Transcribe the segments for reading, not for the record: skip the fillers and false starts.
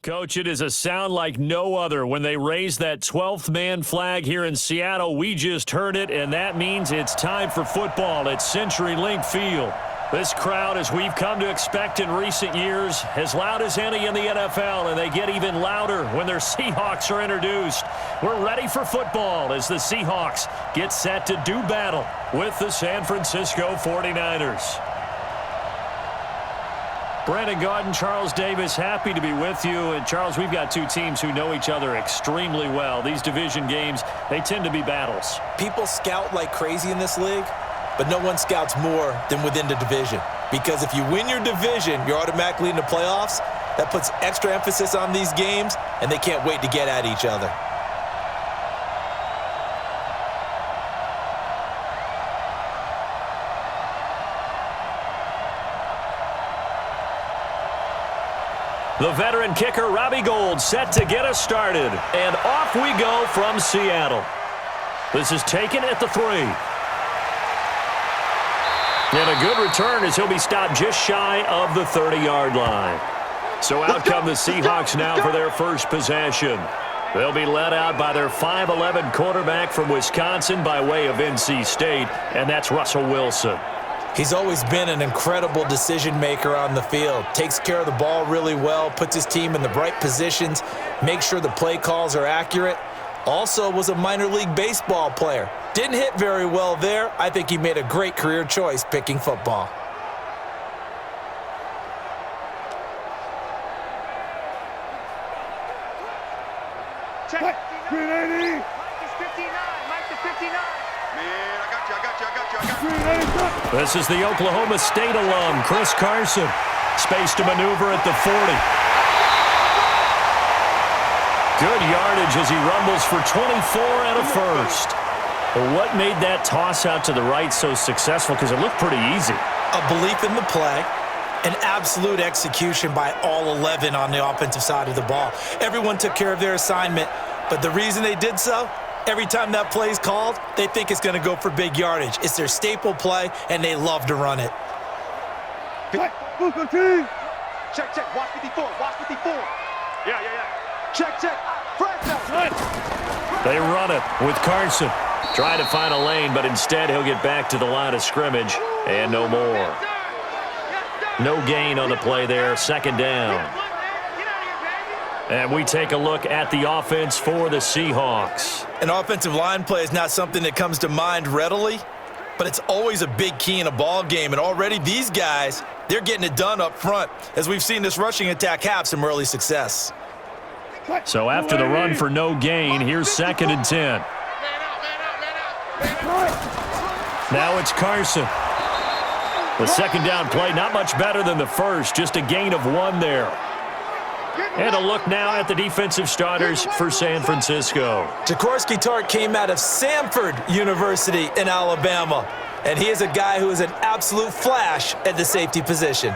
Coach, it is a sound like no other when they raise that 12th man flag here in Seattle. We just heard it, and that means it's time for football at CenturyLink Field. This crowd, as we've come to expect in recent years, as loud as any in the NFL, and they get even louder when their Seahawks are introduced. We're ready for football as the Seahawks get set to do battle with the San Francisco 49ers. Brandon Gaudin, Charles Davis, happy to be with you. And, Charles, we've got two teams who know each other extremely well. These division games, they tend to be battles. People scout like crazy in this league, but no one scouts more than within the division. Because if you win your division, you're automatically in the playoffs. That puts extra emphasis on these games, and they can't wait to get at each other. The veteran kicker, Robbie Gould, set to get us started. And off we go from Seattle. This is taken at the 3. And a good return as he'll be stopped just shy of the 30-yard line. So out come the Seahawks now for their first possession. They'll be led out by their 5'11 quarterback from Wisconsin by way of NC State, and that's Russell Wilson. He's always been an incredible decision maker on the field. Takes care of the ball really well, puts his team in the right positions, makes sure the play calls are accurate. Also was a minor league baseball player. Didn't hit very well there. I think he made a great career choice picking football. Check. 380. Mike is 59. Mike is 59. Man, I got you. This is the Oklahoma State alum, Chris Carson. Space to maneuver at the 40. Good yardage as he rumbles for 24 and a first. But what made that toss out to the right so successful? Because it looked pretty easy. A belief in the play. An absolute execution by all 11 on the offensive side of the ball. Everyone took care of their assignment, but the reason they did so, every time that play is called, they think it's going to go for big yardage. It's their staple play, and they love to run it. Check. Watch 54. Watch 54. Yeah. Check. They run it with Carson. Trying to find a lane, but instead he'll get back to the line of scrimmage, and no more. No gain on the play there, second down. And we take a look at the offense for the Seahawks. An offensive line play is not something that comes to mind readily, but it's always a big key in a ball game. And already these guys, they're getting it done up front. As we've seen this rushing attack have some early success. So after the run for no gain, here's 2nd and 10. Now it's Carson. The second down play, not much better than the first, just a gain of 1 there. And a look now at the defensive starters for San Francisco. Jaworski Tartt came out of Samford University in Alabama, and he is a guy who is an absolute flash at the safety position.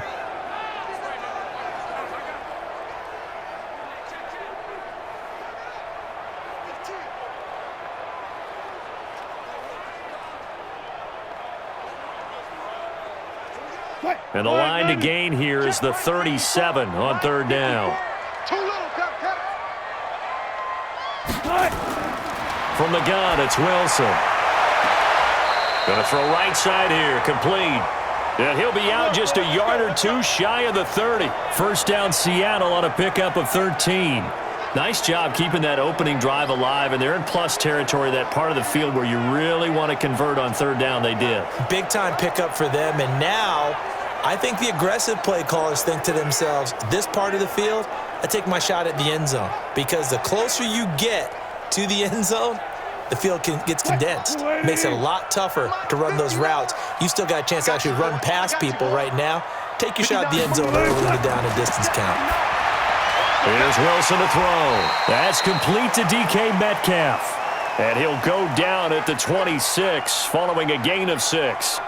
And the line to gain here is the 37 on 3rd down. From the gun, it's Wilson. Going to throw right side here, complete. And he'll be out just a yard or 2 shy of the 30. First down, Seattle on a pickup of 13. Nice job keeping that opening drive alive, and they're in plus territory, that part of the field where you really want to convert on 3rd down. They did. Big-time pickup for them, and now I think the aggressive play callers think to themselves, this part of the field, I take my shot at the end zone. Because the closer you get to the end zone, the field gets condensed. Makes it a lot tougher to run those routes. You still got a chance to actually run past people right now. Take your shot at the end zone early in the down and distance count. Here's Wilson to throw. That's complete to DK Metcalf. And he'll go down at the 26 following a gain of 6.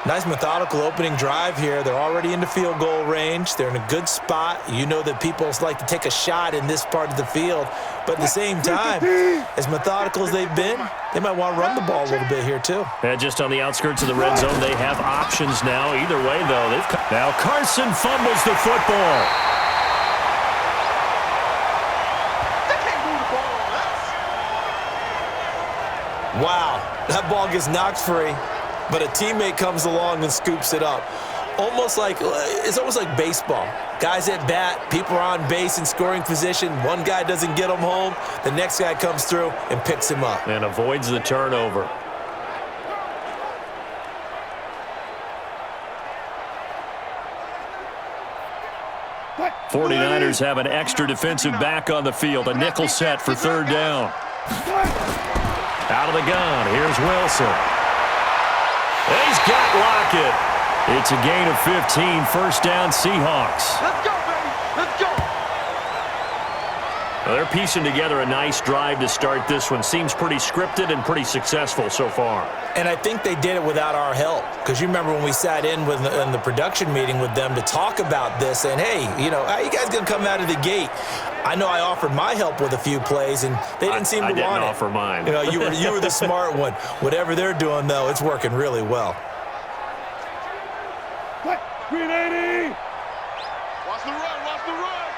Nice methodical opening drive here. They're already into field goal range. They're in a good spot. You know that people like to take a shot in this part of the field. But at the same time, as methodical as they've been, they might want to run the ball a little bit here too. And just on the outskirts of the red zone, they have options now. Either way, though, now Carson fumbles the football. Wow, that ball gets knocked free, but a teammate comes along and scoops it up. It's almost like baseball. Guys at bat, people are on base in scoring position. One guy doesn't get him home. The next guy comes through and picks him up. And avoids the turnover. What? 49ers have an extra defensive back on the field. A nickel set for third down. Out of the gun. Here's Wilson. He's got Lockett. It's a gain of 15. First down, Seahawks. Let's go, baby. Let's go. Well, they're piecing together a nice drive to start this one. Seems pretty scripted and pretty successful so far. And I think they did it without our help. Because you remember when we sat in the production meeting with them to talk about this, and hey, how you guys going to come out of the gate? I know I offered my help with a few plays, and they didn't seem to want it. I didn't offer mine. You were the smart one. Whatever they're doing, though, it's working really well. What? Green 80. Watch the run. Watch the run.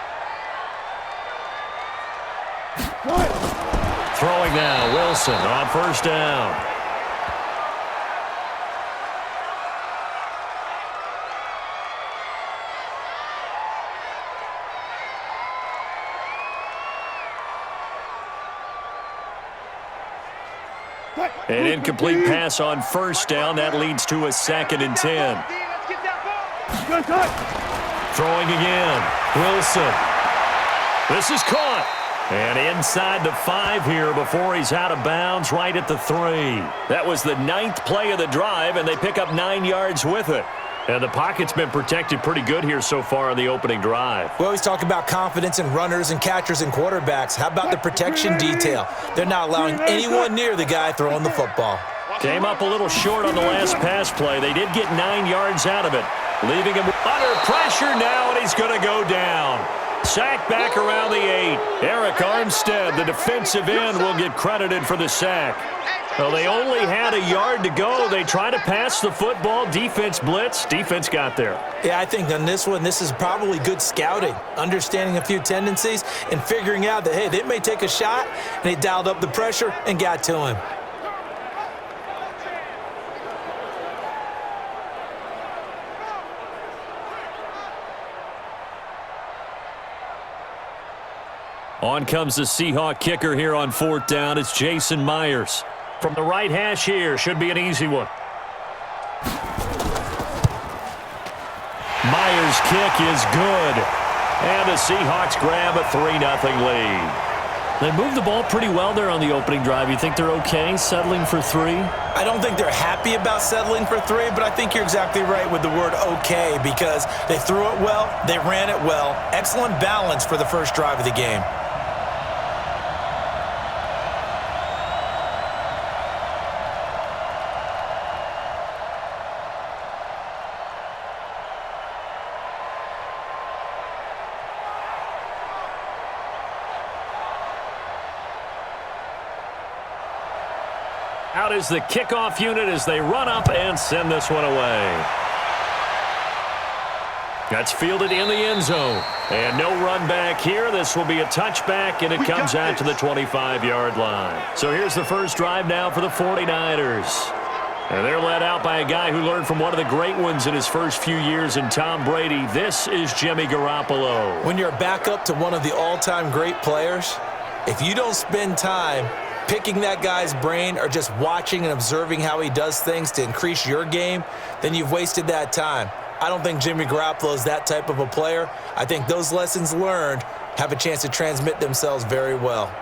What? Throwing now, Wilson on first down. An incomplete pass on first down. That leads to a 2nd and 10. Throwing again. Wilson. This is caught. And inside the 5 here before he's out of bounds right at the 3. That was the 9th play of the drive, and they pick up 9 yards with it. And the pocket's been protected pretty good here so far on the opening drive. We always talk about confidence in runners and catchers and quarterbacks. How about the protection detail? They're not allowing anyone near the guy throwing the football. Came up a little short on the last pass play. They did get 9 yards out of it, leaving him under pressure now, and he's going to go down. Sack back around the 8. Eric Armstead, the defensive end, will get credited for the sack. Well, they only had a yard to go. They tried to pass the football. Defense blitz. Defense got there. Yeah, I think on this one, this is probably good scouting, understanding a few tendencies, and figuring out that, hey, they may take a shot, and they dialed up the pressure and got to him. On comes the Seahawk kicker here on 4th down. It's Jason Myers. From the right hash here, should be an easy one. Myers' kick is good. And the Seahawks grab a 3-0 lead. They moved the ball pretty well there on the opening drive. You think they're okay settling for 3? I don't think they're happy about settling for 3, but I think you're exactly right with the word okay, because they threw it well, they ran it well. Excellent balance for the first drive of the game. Out is the kickoff unit as they run up and send this one away. That's fielded in the end zone. And no run back here. This will be a touchback, and it comes out to the 25-yard line. So here's the first drive now for the 49ers. And they're led out by a guy who learned from one of the great ones in his first few years in Tom Brady. This is Jimmy Garoppolo. When you're a backup to one of the all-time great players, if you don't spend time picking that guy's brain or just watching and observing how he does things to increase your game, then you've wasted that time. I don't think Jimmy Garoppolo is that type of a player. I think those lessons learned have a chance to transmit themselves very well.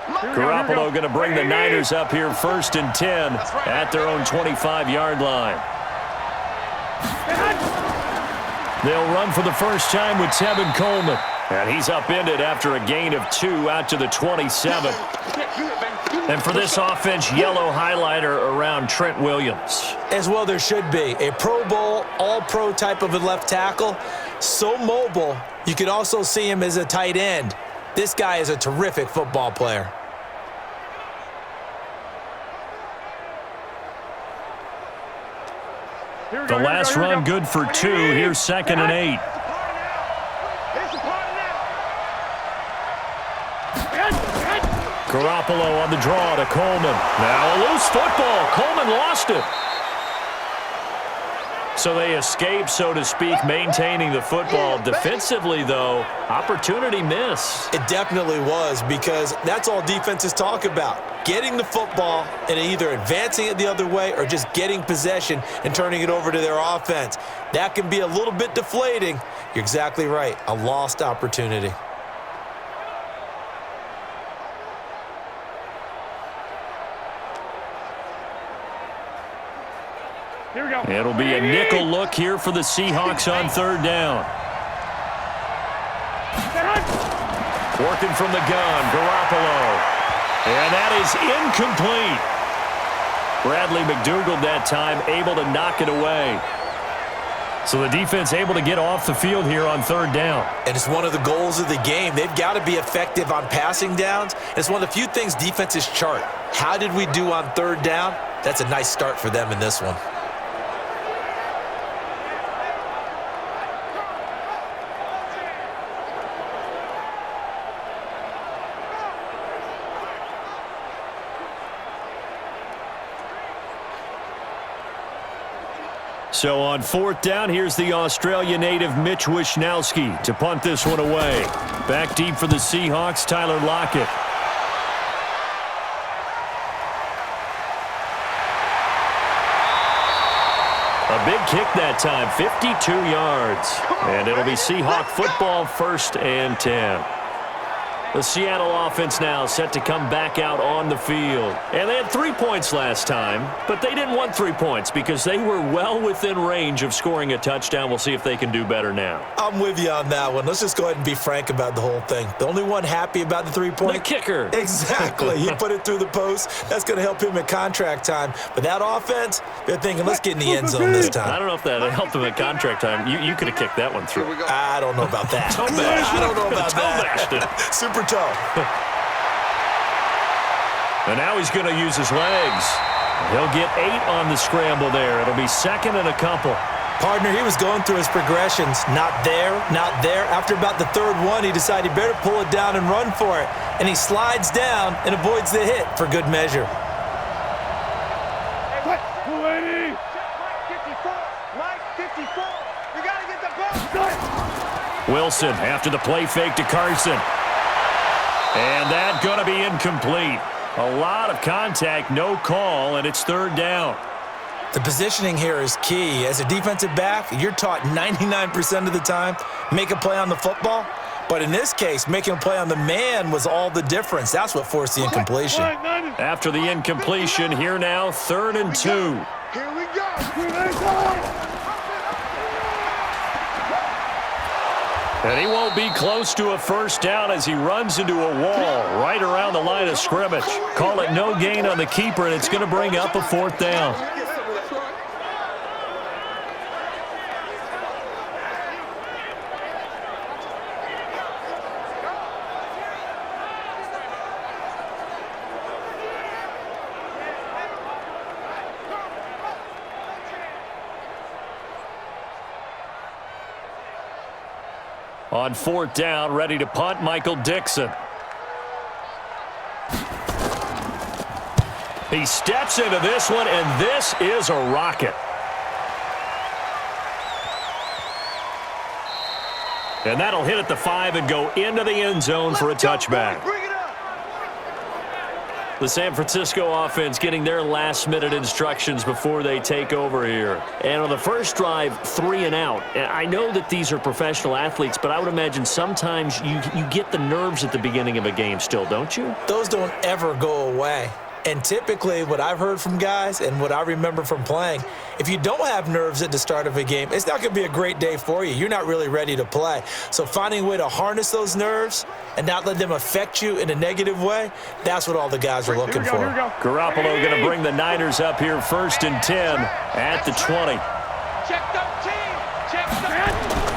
Garoppolo going to bring the Niners up here 1st and 10 at their own 25-yard line. They'll run for the first time with Tevin Coleman. And he's upended after a gain of 2 out to the 27. And for this offense, yellow highlighter around Trent Williams. As well there should be. A Pro Bowl, all-pro type of a left tackle. So mobile, you could also see him as a tight end. This guy is a terrific football player. The last run good for 2. Here's 2nd and 8. Garoppolo on the draw to Coleman. Now a loose football. Coleman lost it. So they escape, so to speak, maintaining the football. Defensively, though, opportunity miss. It definitely was, because that's all defenses talk about. Getting the football and either advancing it the other way or just getting possession and turning it over to their offense. That can be a little bit deflating. You're exactly right. A lost opportunity. Here we go. It'll be a nickel look here for the Seahawks on third down. Working from the gun, Garoppolo. And that is incomplete. Bradley McDougald that time able to knock it away. So the defense able to get off the field here on third down. And it's one of the goals of the game. They've got to be effective on passing downs. It's one of the few things defenses chart. How did we do on third down? That's a nice start for them in this one. So on fourth down, here's the Australia native Mitch Wishnowsky to punt this one away. Back deep for the Seahawks, Tyler Lockett. A big kick that time, 52 yards. And it'll be Seahawk football, 1st and 10. The Seattle offense now set to come back out on the field. And they had 3 points last time, but they didn't want 3 points because they were well within range of scoring a touchdown. We'll see if they can do better now. I'm with you on that one. Let's just go ahead and be frank about the whole thing. The only one happy about the 3-point? The kicker. Exactly. He put it through the post. That's going to help him at contract time. But that offense, they're thinking, let's get in the end zone this time. I don't know if that helped him at contract time. You could have kicked that one through. I don't know about that. I don't know about that. Super toe. And now he's going to use his legs. He'll get 8 on the scramble there. It'll be 2nd and a couple. Partner, he was going through his progressions. Not there, not there. After about the 3rd one, he decided he better pull it down and run for it. And he slides down and avoids the hit for good measure. Hey, Mike 54. Mike 54. We got to get the ball. Wilson after the play fake to Carson. And that's going to be incomplete. A lot of contact, no call, and it's 3rd down. The positioning here is key. As a defensive back, you're taught 99% of the time, make a play on the football. But in this case, making a play on the man was all the difference. That's what forced the incompletion. After the incompletion, here now, 3rd and 2. Here we go. And he won't be close to a 1st down as he runs into a wall right around the line of scrimmage. Call it no gain on the keeper, and it's going to bring up a 4th down. On 4th down, ready to punt, Michael Dixon. He steps into this one, and this is a rocket. And that'll hit at the 5 and go into the end zone for a touchback. The San Francisco offense getting their last-minute instructions before they take over here. And on the first drive, 3 and out. And I know that these are professional athletes, but I would imagine sometimes you get the nerves at the beginning of a game still, don't you? Those don't ever go away. And typically, what I've heard from guys and what I remember from playing, if you don't have nerves at the start of a game, it's not going to be a great day for you. You're not really ready to play. So finding a way to harness those nerves and not let them affect you in a negative way, that's what all the guys are looking for. Garoppolo going to bring the Niners up here 1st and 10 at the 20. Check 13. Check 13.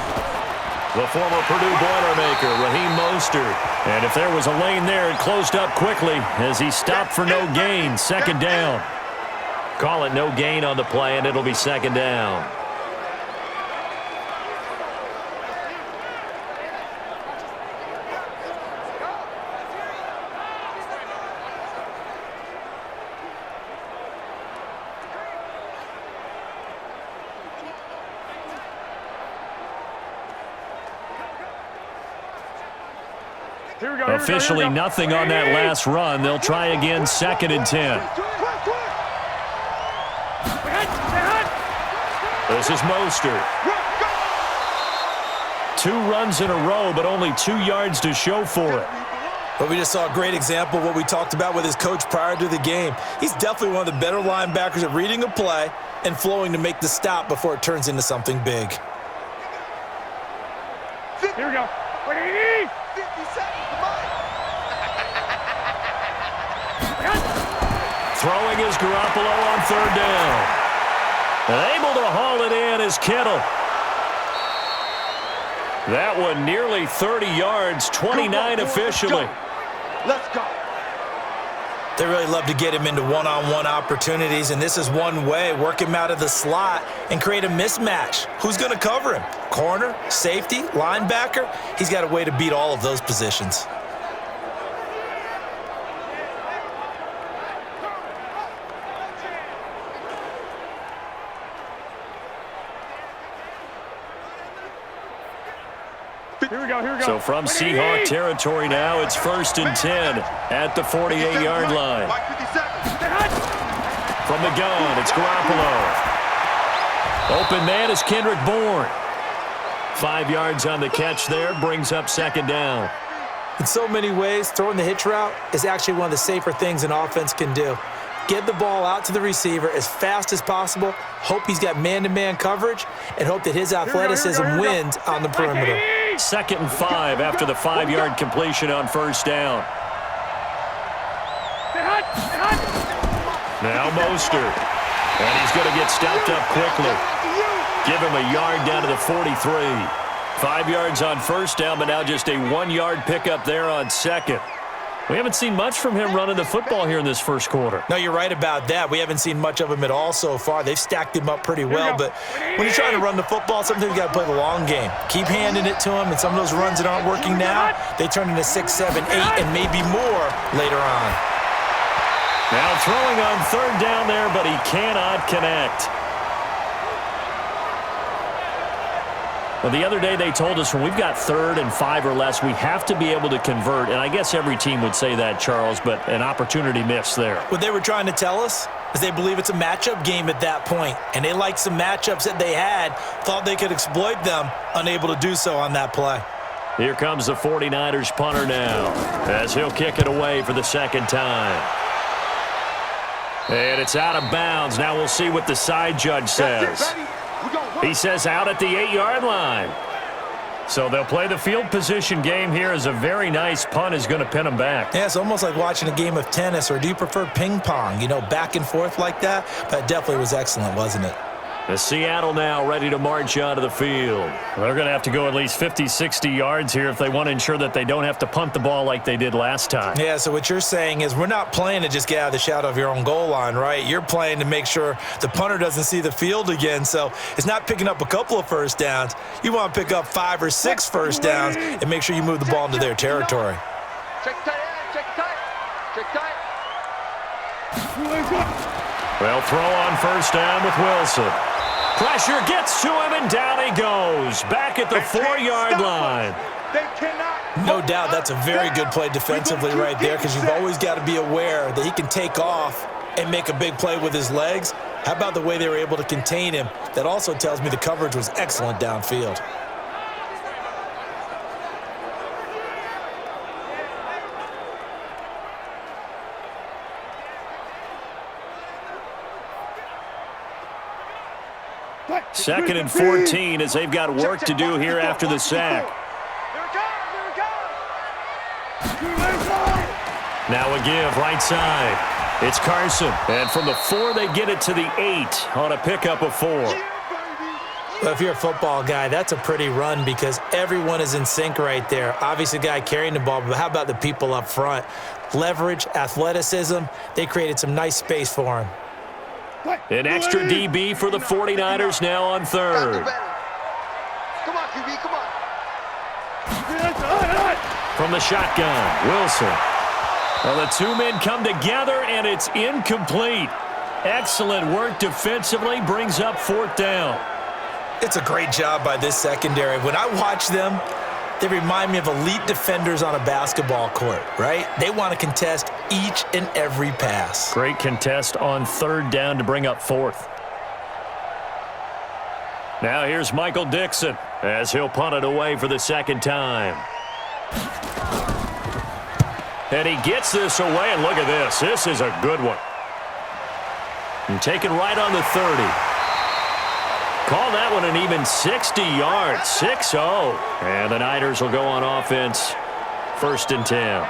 The former Purdue Boilermaker, Raheem Mostert. And if there was a lane there, it closed up quickly as he stopped for no gain. 2nd down. Call it no gain on the play, and it'll be 2nd down. Officially nothing on that last run. They'll try again, 2nd and 10. This is Mostert. 2 runs in a row, but only 2 yards to show for it. But we just saw a great example of what we talked about with his coach prior to the game. He's definitely one of the better linebackers at reading a play and flowing to make the stop before it turns into something big. Here we go. 50 seconds, come on. Throwing is Garoppolo on 3rd down. And able to haul it in is Kittle. That one nearly 30 yards, 29 officially. Let's go. They really love to get him into one-on-one opportunities, and this is one way. Work him out of the slot and create a mismatch. Who's going to cover him? Corner, safety, linebacker? He's got a way to beat all of those positions. Here we go. So from Seahawk territory now, it's 1st and 10 at the 48-yard line. From the gun, it's Garoppolo. Open man is Kendrick Bourne. 5 yards on the catch there, brings up 2nd down. In so many ways, throwing the hitch route is actually one of the safer things an offense can do. Get the ball out to the receiver as fast as possible, hope he's got man-to-man coverage, and hope that his athleticism wins on the perimeter. 2nd and 5 after the 5-yard completion on 1st down. Now Mostert. And he's going to get stopped up quickly. Give him a yard down to the 43. 5 yards on 1st down, but now just a 1-yard pickup there on 2nd. We haven't seen much from him running the football here in this 1st quarter. No, you're right about that. We haven't seen much of him at all so far. They've stacked him up pretty well, but when you're trying to run the football, sometimes you got to play the long game. Keep handing it to him, and some of those runs that aren't working now, they turn into 6, 7, 8, and maybe more later on. Now throwing on 3rd down there, but he cannot connect. Well, the other day they told us when we've got 3rd and 5 or less, we have to be able to convert. And I guess every team would say that, Charles, but an opportunity missed there. What they were trying to tell us is they believe it's a matchup game at that point, and they liked some matchups that they had, thought they could exploit them, unable to do so on that play. Here comes the 49ers punter now, as he'll kick it away for the 2nd time. And it's out of bounds. Now we'll see what the side judge says. He says out at the 8-yard line. So they'll play the field position game here as a very nice punt is going to pin them back. Yeah, it's almost like watching a game of tennis, or do you prefer ping pong? You know, back and forth like that? That definitely was excellent, wasn't it? The Seattle now ready to march onto the field. They're going to have to go at least 50, 60 yards here if they want to ensure that they don't have to punt the ball like they did last time. Yeah, so what you're saying is we're not playing to just get out of the shadow of your own goal line, right? You're playing to make sure the punter doesn't see the field again. So it's not picking up a couple of 1st downs. You want to pick up 5 or 6 1st downs and make sure you move the ball into their territory. Check tight, check tight, check tight. Well, throw on 1st down with Wilson. Pressure gets to him, and down he goes. Back at the 4-yard line. No doubt that's a very good play defensively right there, because you've always got to be aware that he can take off and make a big play with his legs. How about the way they were able to contain him? That also tells me the coverage was excellent downfield. Second and 14 as they've got work to do here after the sack. Now a give right side. It's Carson. And from the 4, they get it to the 8 on a pickup of 4. Well, if you're a football guy, that's a pretty run because everyone is in sync right there. Obviously, the guy carrying the ball, but how about the people up front? Leverage, athleticism, they created some nice space for him. An extra DB for the 49ers now on 3rd. Come on, QB, come on. From the shotgun, Wilson. Well, the 2 men come together, and it's incomplete. Excellent work defensively, brings up 4th down. It's a great job by this secondary. When I watch them, They remind me of elite defenders on a basketball court, right? They want to contest each and every pass. Great contest on third down to bring up fourth. Now here's Michael Dixon as he'll punt it away for the second time. And he gets this away, and look at this. This is a good one. And taken right on the 30. Call that one an even 60 yards, 6-0. And the Niners will go on offense, 1st and 10.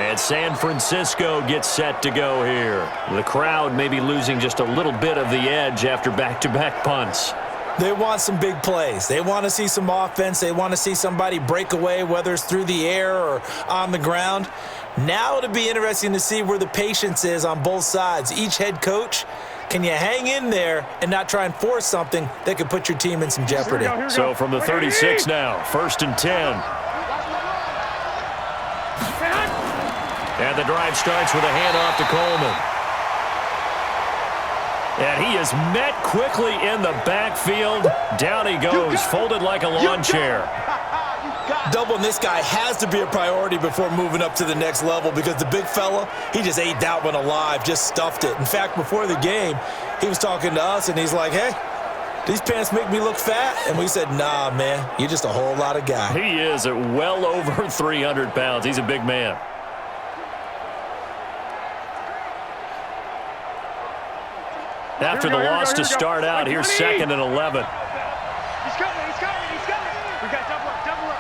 And San Francisco gets set to go here. The crowd may be losing just a little bit of the edge after back-to-back punts. They want some big plays. They want to see some offense. They want to see somebody break away, whether it's through the air or on the ground. Now it'll be interesting to see where the patience is on both sides. Each head coach, can you hang in there and not try and force something that could put your team in some jeopardy? Here we go. So from the 36 now, 1st and 10. And the drive starts with a handoff to Coleman. And he is met quickly in the backfield. Down he goes, folded like a lawn chair. Doubling this guy has to be a priority before moving up to the next level because the big fella, he just ate that one alive, just stuffed it. In fact, before the game, he was talking to us, and he's like, hey, these pants make me look fat? And we said, nah, man, you're just a whole lot of guy. He is at well over 300 pounds. He's a big man. After the loss to start out, here's 2nd and 11. He's coming. We got double up.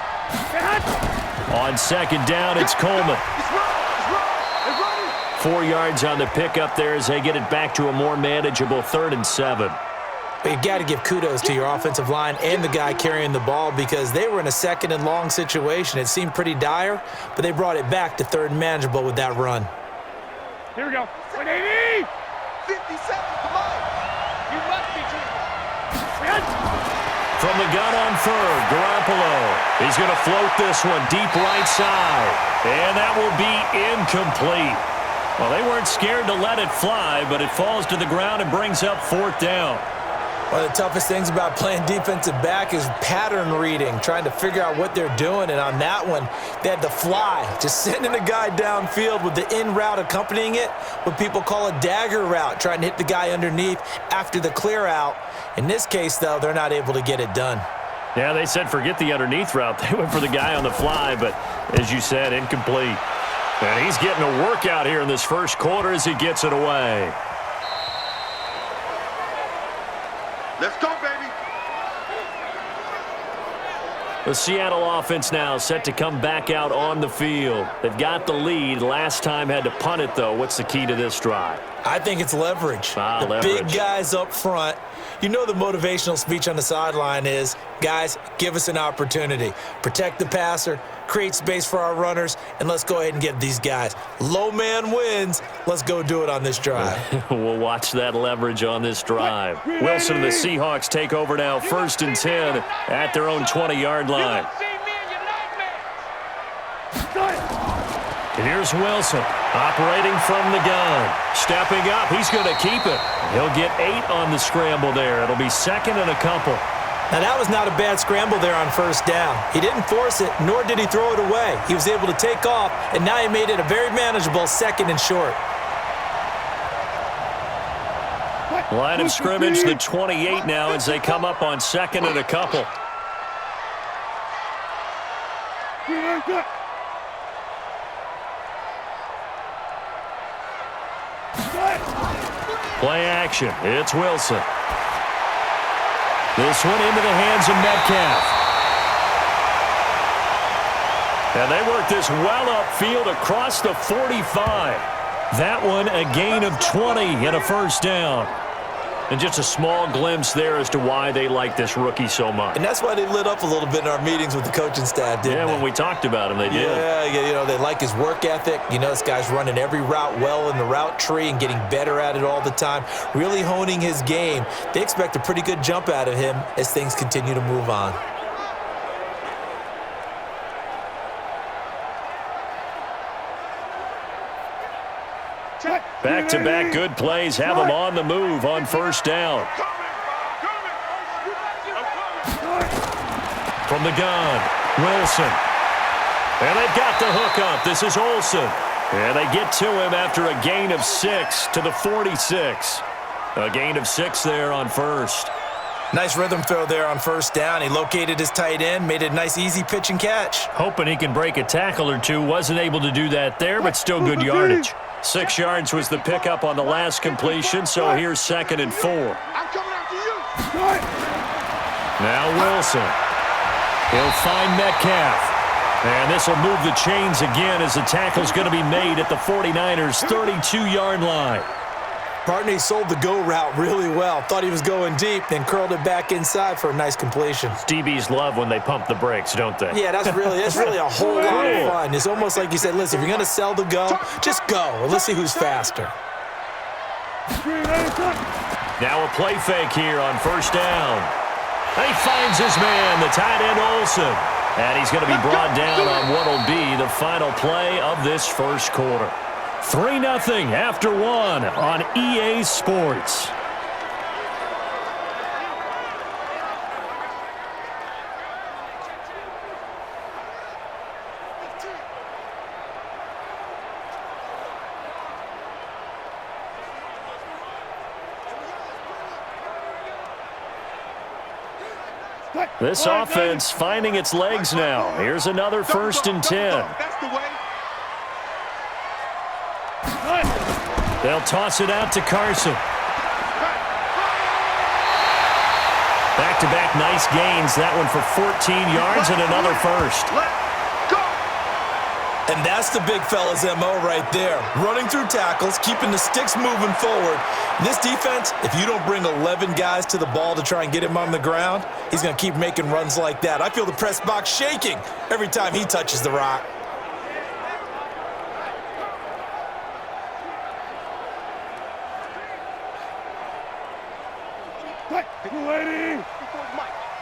On 2nd down, it's Coleman. 4 yards on the pickup there as they get it back to a more manageable 3rd and 7. But you got to give kudos to your offensive line and the guy carrying the ball because they were in a 2nd and long situation. It seemed pretty dire, but they brought it back to 3rd and manageable with that run. Here we go. 180! 57, come on! You must be From the gun on 3rd, Garoppolo. He's going to float this one deep right side. And that will be incomplete. Well, they weren't scared to let it fly, but it falls to the ground and brings up 4th down. One of the toughest things about playing defensive back is pattern reading, trying to figure out what they're doing. And on that one, they had to fly, just sending a guy downfield with the in route accompanying it, what people call a dagger route, trying to hit the guy underneath after the clear out. In this case, though, they're not able to get it done. Yeah, they said forget the underneath route. They went for the guy on the fly, but as you said, incomplete. And he's getting a workout here in this first quarter as he gets it away. Let's go, baby. The Seattle offense now set to come back out on the field. They've got the lead. Last time had to punt it, though. What's the key to this drive? I think it's leverage. The leverage. Big guys up front. You know the motivational speech on the sideline is, guys, give us an opportunity. Protect the passer, create space for our runners, and let's go ahead and get these guys. Low man wins. Let's go do it on this drive. We'll watch that leverage on this drive. Wilson and the Seahawks take over now, 1st and 10 at their own 20-yard line. And here's Wilson operating from the gun. Stepping up, he's going to keep it. He'll get 8 on the scramble there. It'll be 2nd and a couple. Now, that was not a bad scramble there on 1st down. He didn't force it, nor did he throw it away. He was able to take off, and now he made it a very manageable 2nd and short. Line of scrimmage, the 28 now as they come up on 2nd and a couple. Play action. It's Wilson. This one into the hands of Metcalf. And they work this well upfield across the 45. That one a gain of 20 and a 1st down. And just a small glimpse there as to why they like this rookie so much. And that's why they lit up a little bit in our meetings with the coaching staff, didn't they? When we talked about him, they did. Yeah, you know, they like his work ethic. You know, this guy's running every route well in the route tree and getting better at it all the time, really honing his game. They expect a pretty good jump out of him as things continue to move on. Back-to-back good plays have them on the move on 1st down. From the gun, Wilson. And they've got the hook up. This is Olsen. And they get to him after a gain of 6 to the 46. A gain of 6 there on first. Nice rhythm throw there on first down. He located his tight end, made it a nice easy pitch and catch. Hoping he can break a tackle or two. Wasn't able to do that there, but still good yardage. 6 yards was the pickup on the last completion, so here's 2nd and 4. I'm coming after you. Now Wilson. He'll find Metcalf. And this will move the chains again as the tackle's going to be made at the 49ers' 32-yard line. Partner sold the go route really well. Thought he was going deep, then curled it back inside for a nice completion. DBs love when they pump the brakes, don't they? Yeah, that's really a whole lot of fun. It's almost like you said, listen, if you're going to sell the go, just go. And let's see who's faster. Now a play fake here on first down. And he finds his man, the tight end Olsen. And he's going to be brought down on what will be the final play of this first quarter. 3-0 after 1 on EA Sports. This offense finding its legs now. Here's another 1st and 10. That's the way. They'll toss it out to Carson. Back-to-back nice gains. That one for 14 yards and another first. And that's the big fella's MO right there. Running through tackles, keeping the sticks moving forward. This defense, if you don't bring 11 guys to the ball to try and get him on the ground, he's going to keep making runs like that. I feel the press box shaking every time he touches the rock.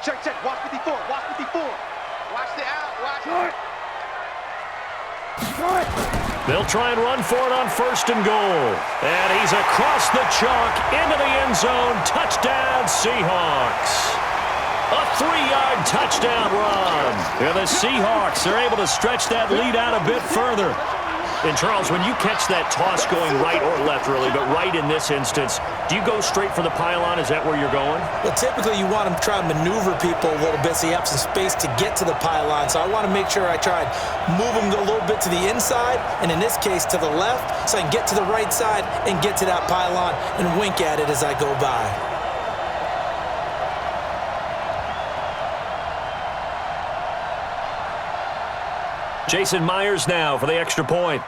Check. Watch 54. Watch 54. Watch the out. Watch. They'll try and run for it on 1st and goal. And he's across the chalk into the end zone. Touchdown, Seahawks. A 3-yard touchdown run. And the Seahawks are able to stretch that lead out a bit further. And, Charles, when you catch that toss going right or left, really, but right in this instance, do you go straight for the pylon? Is that where you're going? Well, typically you want to try and maneuver people a little bit so you have some space to get to the pylon. So I want to make sure I try and move them a little bit to the inside, and in this case to the left, so I can get to the right side and get to that pylon and wink at it as I go by. Jason Myers now for the extra point.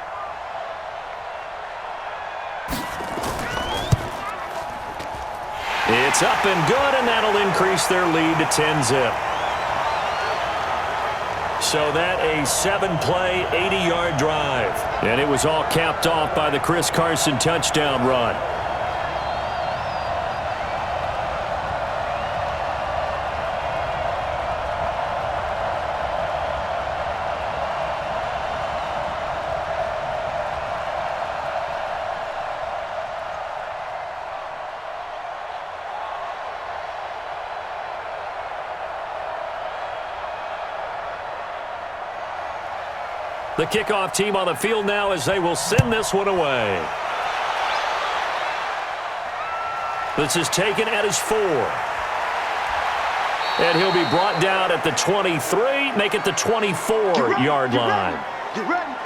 It's up and good, and that'll increase their lead to 10-zip. So that a 7-play, 80-yard drive. And it was all capped off by the Chris Carson touchdown run. The kickoff team on the field now as they will send this one away. This is taken at his 4. And he'll be brought down at the 23, make it the 24-yard line. Get ready.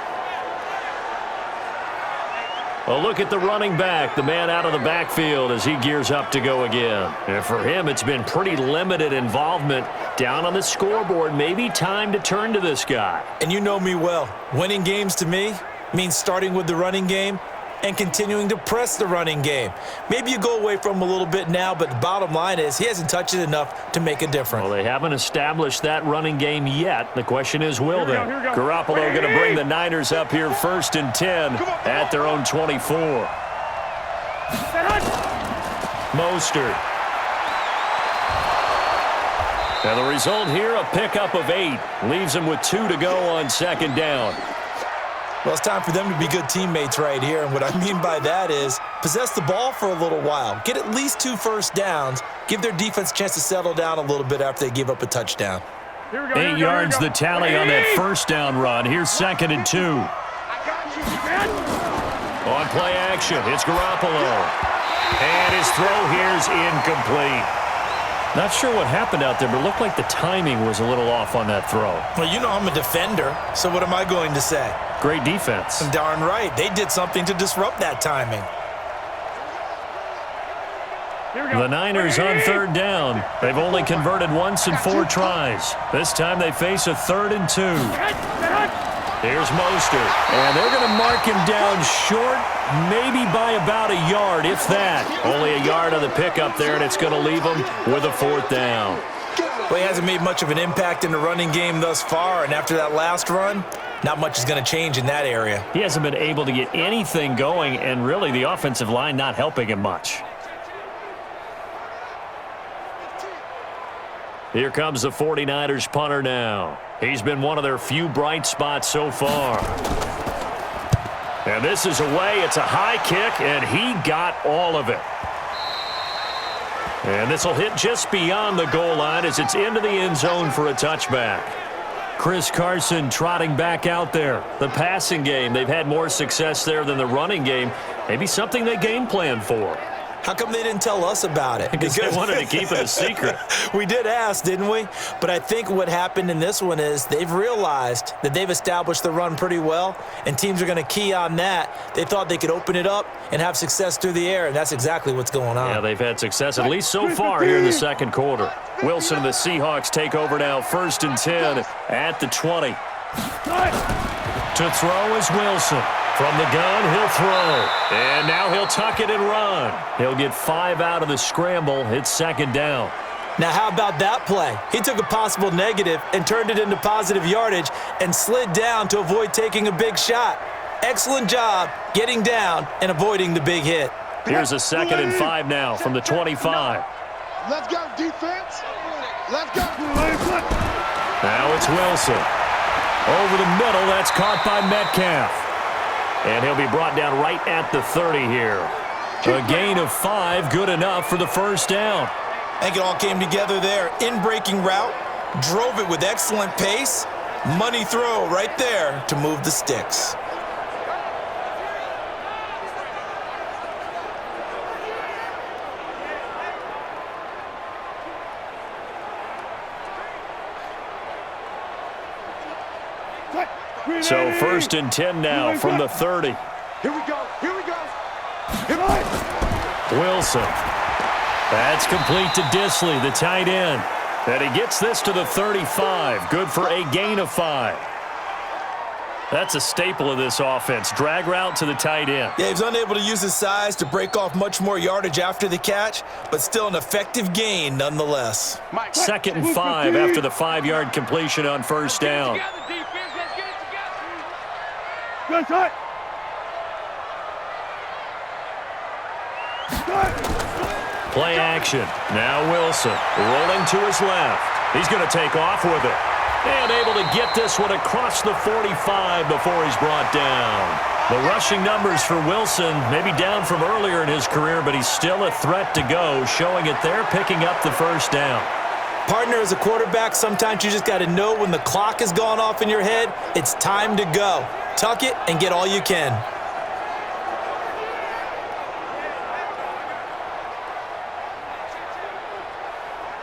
A look at the running back, the man out of the backfield as he gears up to go again. And for him, it's been pretty limited involvement down on the scoreboard. Maybe time to turn to this guy. And you know me well. Winning games to me means starting with the running game and continuing to press the running game. Maybe you go away from him a little bit now, but the bottom line is he hasn't touched it enough to make a difference. Well, they haven't established that running game yet. The question is, will they? Garoppolo going to bring the Niners up here 1st and 10 at their own 24. Mostert. And the result here, a pickup of 8. Leaves them with 2 to go on 2nd down. Well, it's time for them to be good teammates right here, and what I mean by that is possess the ball for a little while, get at least 2 first downs, give their defense a chance to settle down a little bit after they give up a touchdown. Here we go. 8 yards the tally on that first down run. Here's 2nd and 2. I got you, man. On play action, it's Garoppolo. And his throw here's incomplete. Not sure what happened out there, but it looked like the timing was a little off on that throw. Well, you know I'm a defender, so what am I going to say? Great defense. Darn right. They did something to disrupt that timing. The Niners on 3rd down. They've only converted once in 4 tries. This time they face a 3rd and 2. Here's Mostert. And they're going to mark him down short, maybe by about a yard, if that. Only a yard on the pickup there, and it's going to leave him with a 4th down. Well, he hasn't made much of an impact in the running game thus far, and after that last run, not much is going to change in that area. He hasn't been able to get anything going, and really the offensive line not helping him much. Here comes the 49ers punter now. He's been one of their few bright spots so far. And this is away. It's a high kick, and he got all of it. And this will hit just beyond the goal line as it's into the end zone for a touchback. Carson trotting back out there. The passing game, they've had more success there than the running game. Maybe something they game plan for. How come they didn't tell us about it? Because they wanted to keep it a secret. We did ask, didn't we? But I think what happened in this one is they've realized that they've established the run pretty well, and teams are going to key on that. They thought they could open it up and have success through the air, and that's exactly what's going on. Yeah, they've had success, at least so far here in the 2nd quarter. Wilson and the Seahawks take over now, 1st and 10 at the 20. To throw is Wilson. From the gun, he'll throw. And now he'll tuck it and run. He'll get 5 out of the scramble. It's 2nd down. Now, how about that play? He took a possible negative and turned it into positive yardage and slid down to avoid taking a big shot. Excellent job getting down and avoiding the big hit. Here's a 2nd and 5 now from the 25. Let's go, defense. Let's go. Now it's Wilson. Over the middle, that's caught by Metcalf. And he'll be brought down right at the 30 here. A gain of 5, good enough for the 1st down. I think it all came together there. In-breaking route, drove it with excellent pace. Money throw right there to move the sticks. So 1st and 10 now from the 30. Here we go. Here we go. Wilson. That's complete to Disley, the tight end. And he gets this to the 35. Good for a gain of 5. That's a staple of this offense. Drag route to the tight end. Yeah, he was unable to use his size to break off much more yardage after the catch, but still an effective gain nonetheless. 2nd and 5 after the 5-yard completion on 1st down. Play action. Now Wilson rolling to his left. He's going to take off with it. And able to get this one across the 45 before he's brought down. The rushing numbers for Wilson maybe down from earlier in his career, but he's still a threat to go, showing it there, picking up the 1st down. Partner, as a quarterback, sometimes you just got to know when the clock has gone off in your head, it's time to go. Tuck it and get all you can.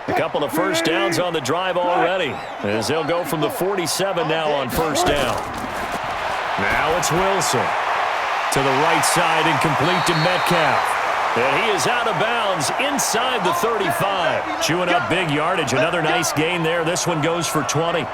A couple of 1st downs on the drive already, as they'll go from the 47 now on 1st down. Now it's Wilson. To the right side and complete to Metcalf. And he is out of bounds inside the 35. Chewing up big yardage. Another nice gain there. This one goes for 20.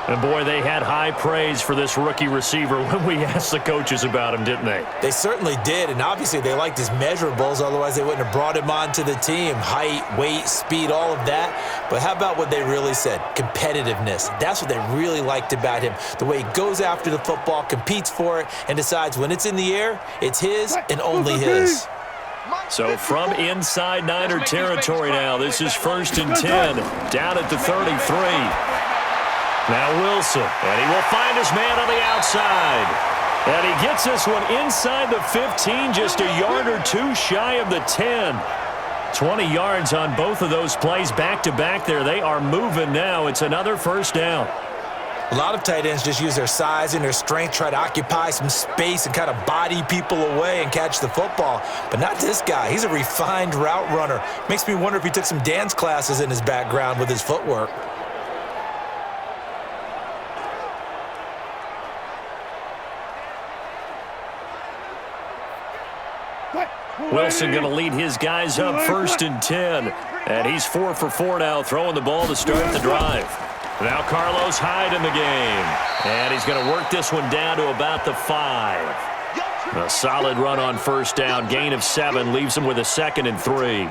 And, boy, they had high praise for this rookie receiver when we asked the coaches about him, didn't they? They certainly did, and obviously they liked his measurables. Otherwise, they wouldn't have brought him onto the team. Height, weight, speed, all of that. But how about what they really said? Competitiveness. That's what they really liked about him. The way he goes after the football, competes for it, and decides when it's in the air, it's his and only his. So from inside Niner territory now, this is 1st and 10, down at the 33. Now Wilson, and he will find his man on the outside. And he gets this one inside the 15, just a yard or two shy of the 10. 20 yards on both of those plays back-to-back there. They are moving now. It's another first down. A lot of tight ends just use their size and their strength, try to occupy some space and kind of body people away and catch the football. But not this guy. He's a refined route runner. Makes me wonder if he took some dance classes in his background with his footwork. Wilson going to lead his guys up 1st and 10. And he's 4 for 4 now, throwing the ball to start the drive. Now Carlos Hyde in the game. And he's going to work this one down to about the 5. A solid run on first down. Gain of 7 leaves him with a 2nd and 3.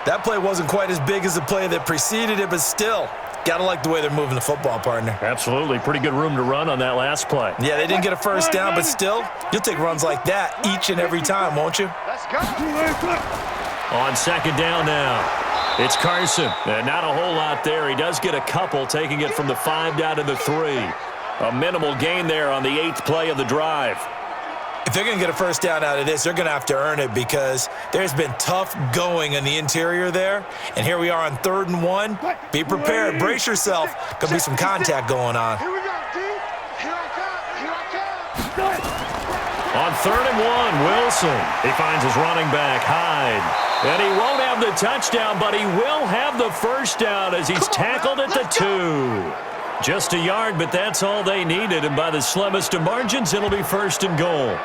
That play wasn't quite as big as the play that preceded it, but still, got to like the way they're moving the football, partner. Absolutely. Pretty good room to run on that last play. Yeah, they didn't get a first down, but still, you'll take runs like that each and every time, won't you? Let's go. On 2nd down now. It's Carson. And not a whole lot there. He does get a couple, taking it from the 5 down to the 3. A minimal gain there on the 8th play of the drive. If they're going to get a first down out of this, they're going to have to earn it because there's been tough going in the interior there. And here we are on 3rd and 1. Be prepared. Brace yourself. Going to be some contact going on. Here we go, D. Here I come. Here I come. On 3rd and 1, Wilson. He finds his running back, Hyde. And he won't have the touchdown, but he will have the first down as he's tackled at the 2. Just a yard, but that's all they needed. And by the slimmest of margins, it'll be 1st and goal.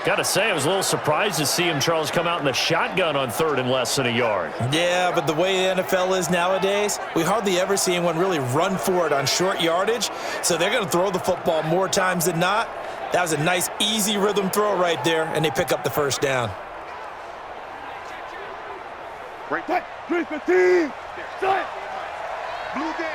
Got to say, I was a little surprised to see him, Charles, come out in the shotgun on 3rd and less than a yard. Yeah, but the way the NFL is nowadays, we hardly ever see anyone really run for it on short yardage. So they're going to throw the football more times than not. That was a nice, easy rhythm throw right there, and they pick up the first down. Break that. 315. Start. Blue day.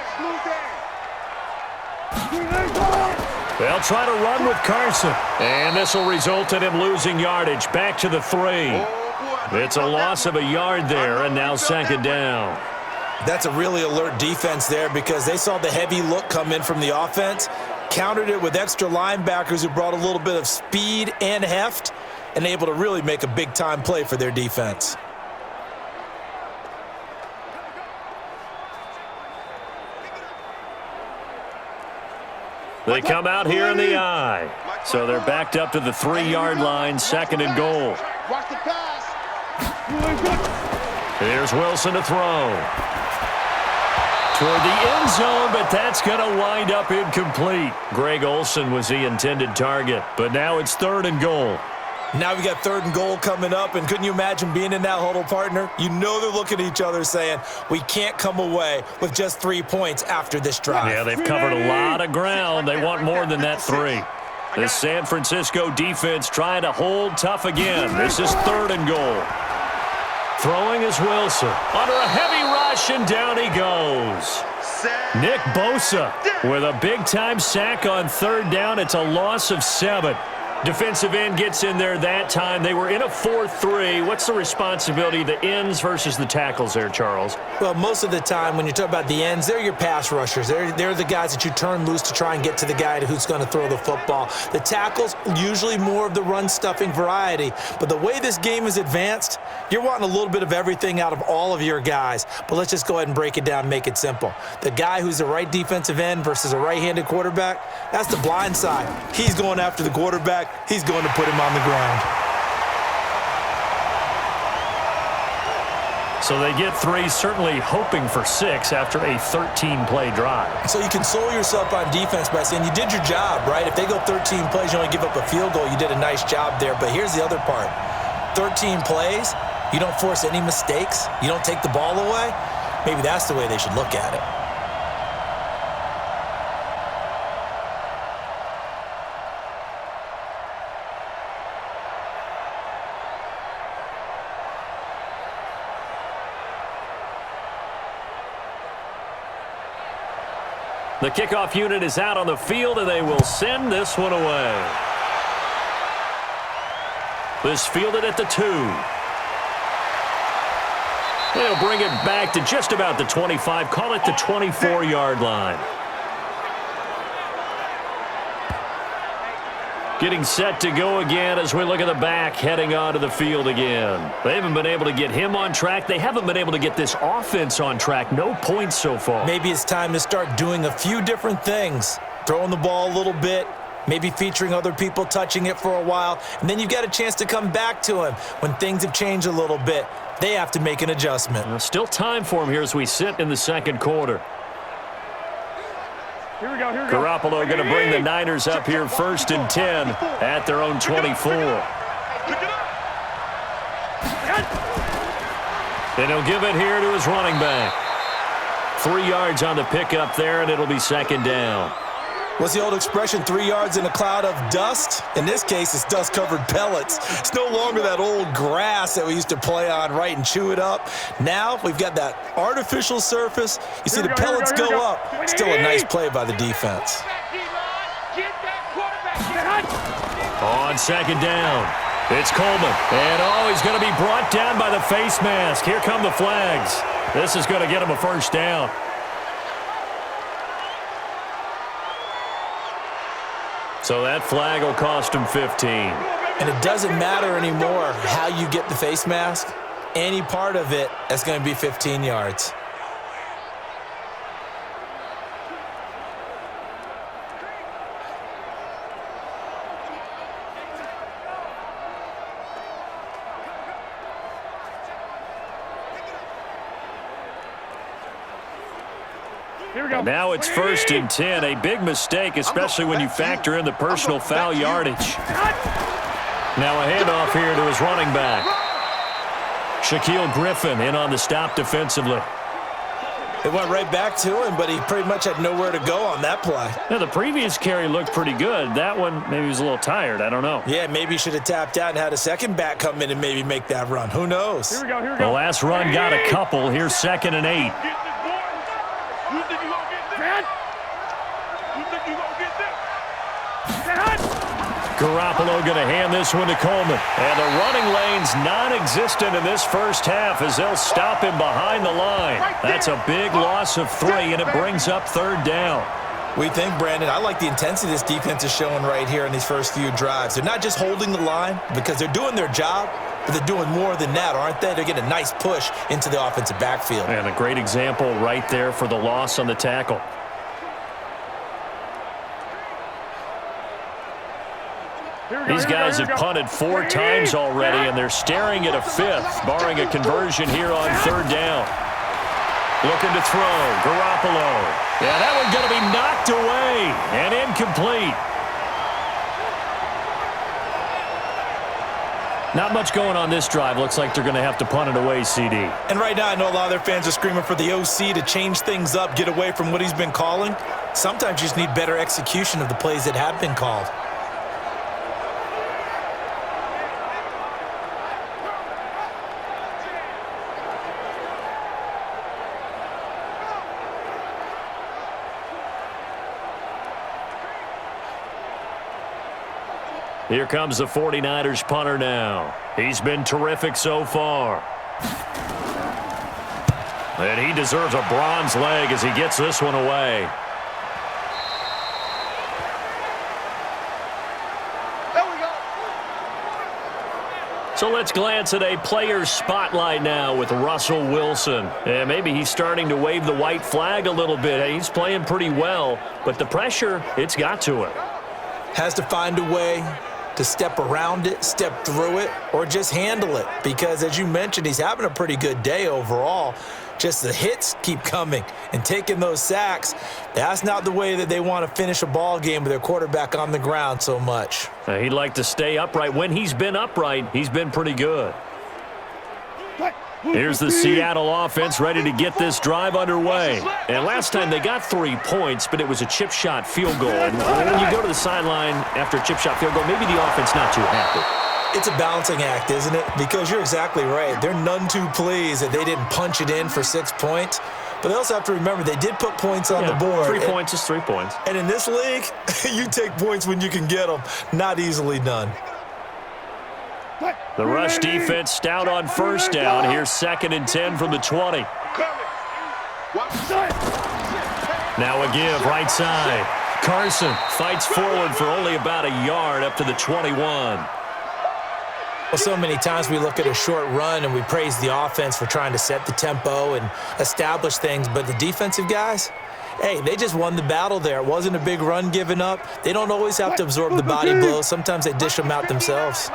They'll try to run with Carson. And this will result in him losing yardage. Back to the 3. It's a loss of a yard there, and now 2nd down. That's a really alert defense there because they saw the heavy look come in from the offense, countered it with extra linebackers who brought a little bit of speed and heft, and able to really make a big-time play for their defense. They come out here in the I. So they're backed up to the 3-yard line, 2nd and goal. Watch the pass. Here's Wilson to throw. Toward the end zone, but that's going to wind up incomplete. Greg Olsen was the intended target, but now it's 3rd and goal. Now we got 3rd and goal coming up, and couldn't you imagine being in that huddle, partner? You know they're looking at each other saying, we can't come away with just 3 points after this drive. Yeah, they've covered a lot of ground. They want more than that 3. The San Francisco defense trying to hold tough again. This is 3rd and goal. Throwing is Wilson. Under a heavy rush, and down he goes. Nick Bosa with a big-time sack on 3rd down. It's a loss of 7. Defensive end gets in there that time. They were in a 4-3. What's the responsibility of the ends versus the tackles there, Charles? Well, most of the time when you talk about the ends, they're your pass rushers. They're the guys that you turn loose to try and get to the guy who's going to throw the football. The tackles, usually more of the run-stuffing variety. But the way this game is advanced, you're wanting a little bit of everything out of all of your guys. But let's just go ahead and break it down and make it simple. The guy who's the right defensive end versus a right-handed quarterback, that's the blind side. He's going after the quarterback. He's going to put him on the ground. So they get 3, certainly hoping for 6 after a 13-play drive. So you console yourself on defense by saying you did your job, right? If they go 13 plays, you only give up a field goal, you did a nice job there. But here's the other part. 13 plays, you don't force any mistakes, you don't take the ball away. Maybe that's the way they should look at it. The kickoff unit is out on the field, and they will send this one away. This fielded at the 2. They'll bring it back to just about the 25, call it the 24-yard line. Getting set to go again as we look at the back heading onto the field again. They haven't been able to get him on track. They haven't been able to get this offense on track. No points so far. Maybe it's time to start doing a few different things. Throwing the ball a little bit, maybe featuring other people touching it for a while, and then you've got a chance to come back to him when things have changed a little bit. They have to make an adjustment. Still time for him here as we sit in the second quarter. Here we go. Garoppolo going to bring the Niners up here 1st and 10 at their own 24. And he'll give it here to his running back. 3 yards on the pickup there, and it'll be 2nd down. What's the old expression, 3 yards in a cloud of dust? In this case, it's dust-covered pellets. It's no longer that old grass that we used to play on, right, and chew it up. Now we've got that artificial surface. You see the pellets go up. Still a nice play by the defense. On 2nd down, it's Coleman. And, he's going to be brought down by the face mask. Here come the flags. This is going to get him a 1st down. So that flag will cost him 15. And it doesn't matter anymore how you get the face mask. Any part of it is going to be 15 yards. Now it's 1st and 10. A big mistake, especially when you factor in the personal foul yardage. Now a handoff here to his running back. Shaquille Griffin in on the stop defensively. It went right back to him, but he pretty much had nowhere to go on that play. Now, the previous carry looked pretty good. That one, maybe he was a little tired. I don't know. Yeah, maybe he should have tapped out and had a second back come in and maybe make that run. Who knows? Here we go. The last run got a couple. Here's 2nd and 8. Garoppolo going to hand this one to Coleman. And the running lane's non-existent in this first half as they'll stop him behind the line. That's a big loss of 3, and it brings up 3rd down. We think, Brandon, I like the intensity this defense is showing right here in these first few drives. They're not just holding the line because they're doing their job, but they're doing more than that, aren't they? They're getting a nice push into the offensive backfield. And a great example right there for the loss on the tackle. These guys have punted 4 times already, and they're staring at a 5th, barring a conversion here on 3rd down. Looking to throw. Garoppolo. Yeah, that one's going to be knocked away and incomplete. Not much going on this drive. Looks like they're going to have to punt it away, CD. And right now, I know a lot of their fans are screaming for the OC to change things up, get away from what he's been calling. Sometimes you just need better execution of the plays that have been called. Here comes the 49ers punter now. He's been terrific so far. And he deserves a bronze leg as he gets this one away. There we go. So let's glance at a player's spotlight now with Russell Wilson. And maybe he's starting to wave the white flag a little bit. He's playing pretty well, but the pressure, it's got to him. Has to find a way to step around it, step through it, or just handle it. Because, as you mentioned, he's having a pretty good day overall. Just the hits keep coming and taking those sacks. That's not the way that they want to finish a ball game with their quarterback on the ground so much. He'd like to stay upright. When he's been upright, he's been pretty good. Here's the Seattle offense ready to get this drive underway. And last time they got 3 points, but it was a chip shot field goal. And when you go to the sideline after a chip shot field goal, maybe the offense not too happy. It's a balancing act, isn't it? Because you're exactly right. They're none too pleased that they didn't punch it in for 6 points. But they also have to remember they did put points on the board. 3 points is 3 points. And in this league, you take points when you can get them. Not easily done. The rush defense stout on 1st down. Here's 2nd and 10 from the 20. Now a give right side. Carson fights forward for only about a yard up to the 21. Well, so many times we look at a short run and we praise the offense for trying to set the tempo and establish things, but the defensive guys, hey, they just won the battle there. It wasn't a big run given up. They don't always have to absorb the body blows. Sometimes they dish them out themselves.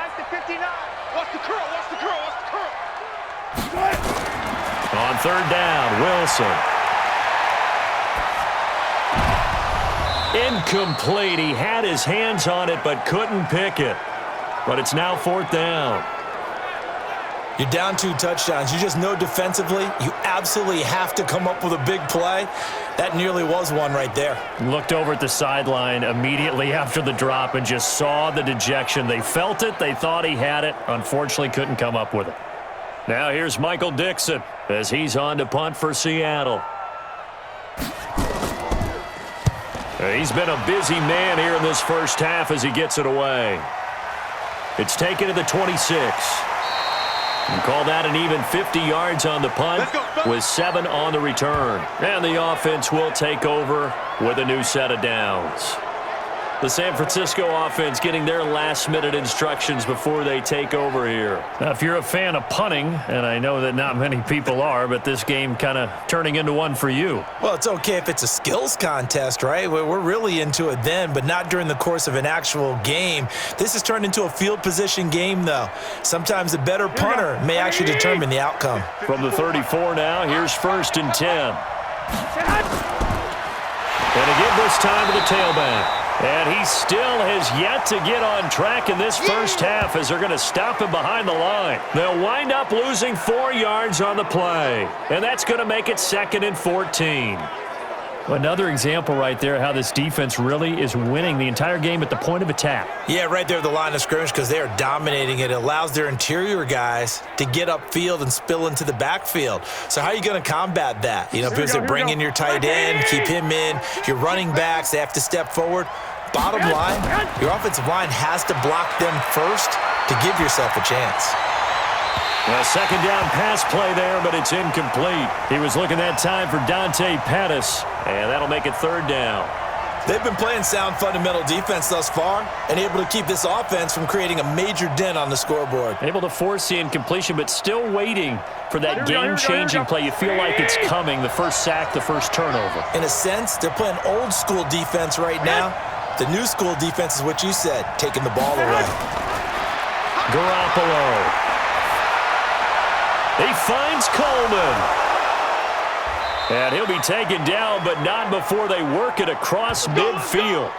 On third down, Wilson. Incomplete. He had his hands on it but couldn't pick it. But it's now fourth down. You're down 2 touchdowns. You just know defensively you absolutely have to come up with a big play. That nearly was one right there. Looked over at the sideline immediately after the drop and just saw the dejection. They felt it. They thought he had it. Unfortunately, couldn't come up with it. Now here's Michael Dixon as he's on to punt for Seattle. He's been a busy man here in this first half as he gets it away. It's taken to the 26. And call that an even 50 yards on the punt with 7 on the return. And the offense will take over with a new set of downs. The San Francisco offense getting their last-minute instructions before they take over here. Now, if you're a fan of punting, and I know that not many people are, but this game kind of turning into one for you. Well, it's okay if it's a skills contest, right? We're really into it then, but not during the course of an actual game. This has turned into a field position game, though. Sometimes the better punter may actually determine the outcome. From the 34 now, here's 1st and 10. And again this time to the tailback. And he still has yet to get on track in this first half as they're going to stop him behind the line. They'll wind up losing 4 yards on the play. And that's going to make it 2nd and 14. Another example right there how this defense really is winning the entire game at the point of attack. Yeah, right there at the line of scrimmage because they are dominating it. It allows their interior guys to get upfield and spill into the backfield. So how are you going to combat that? You know, because they bring in your tight end, keep him in. Your running backs, they have to step forward. Bottom line, your offensive line has to block them first to give yourself a chance. A second down pass play there, but it's incomplete. He was looking that time for Dante Pettis, and that'll make it 3rd down. They've been playing sound fundamental defense thus far and able to keep this offense from creating a major dent on the scoreboard. Able to force the incompletion, but still waiting for that game-changing play. You feel like it's coming, the first sack, the first turnover. In a sense, they're playing old-school defense right now. The new school defense is what you said, taking the ball away. Garoppolo. He finds Coleman. And he'll be taken down, but not before they work it across midfield.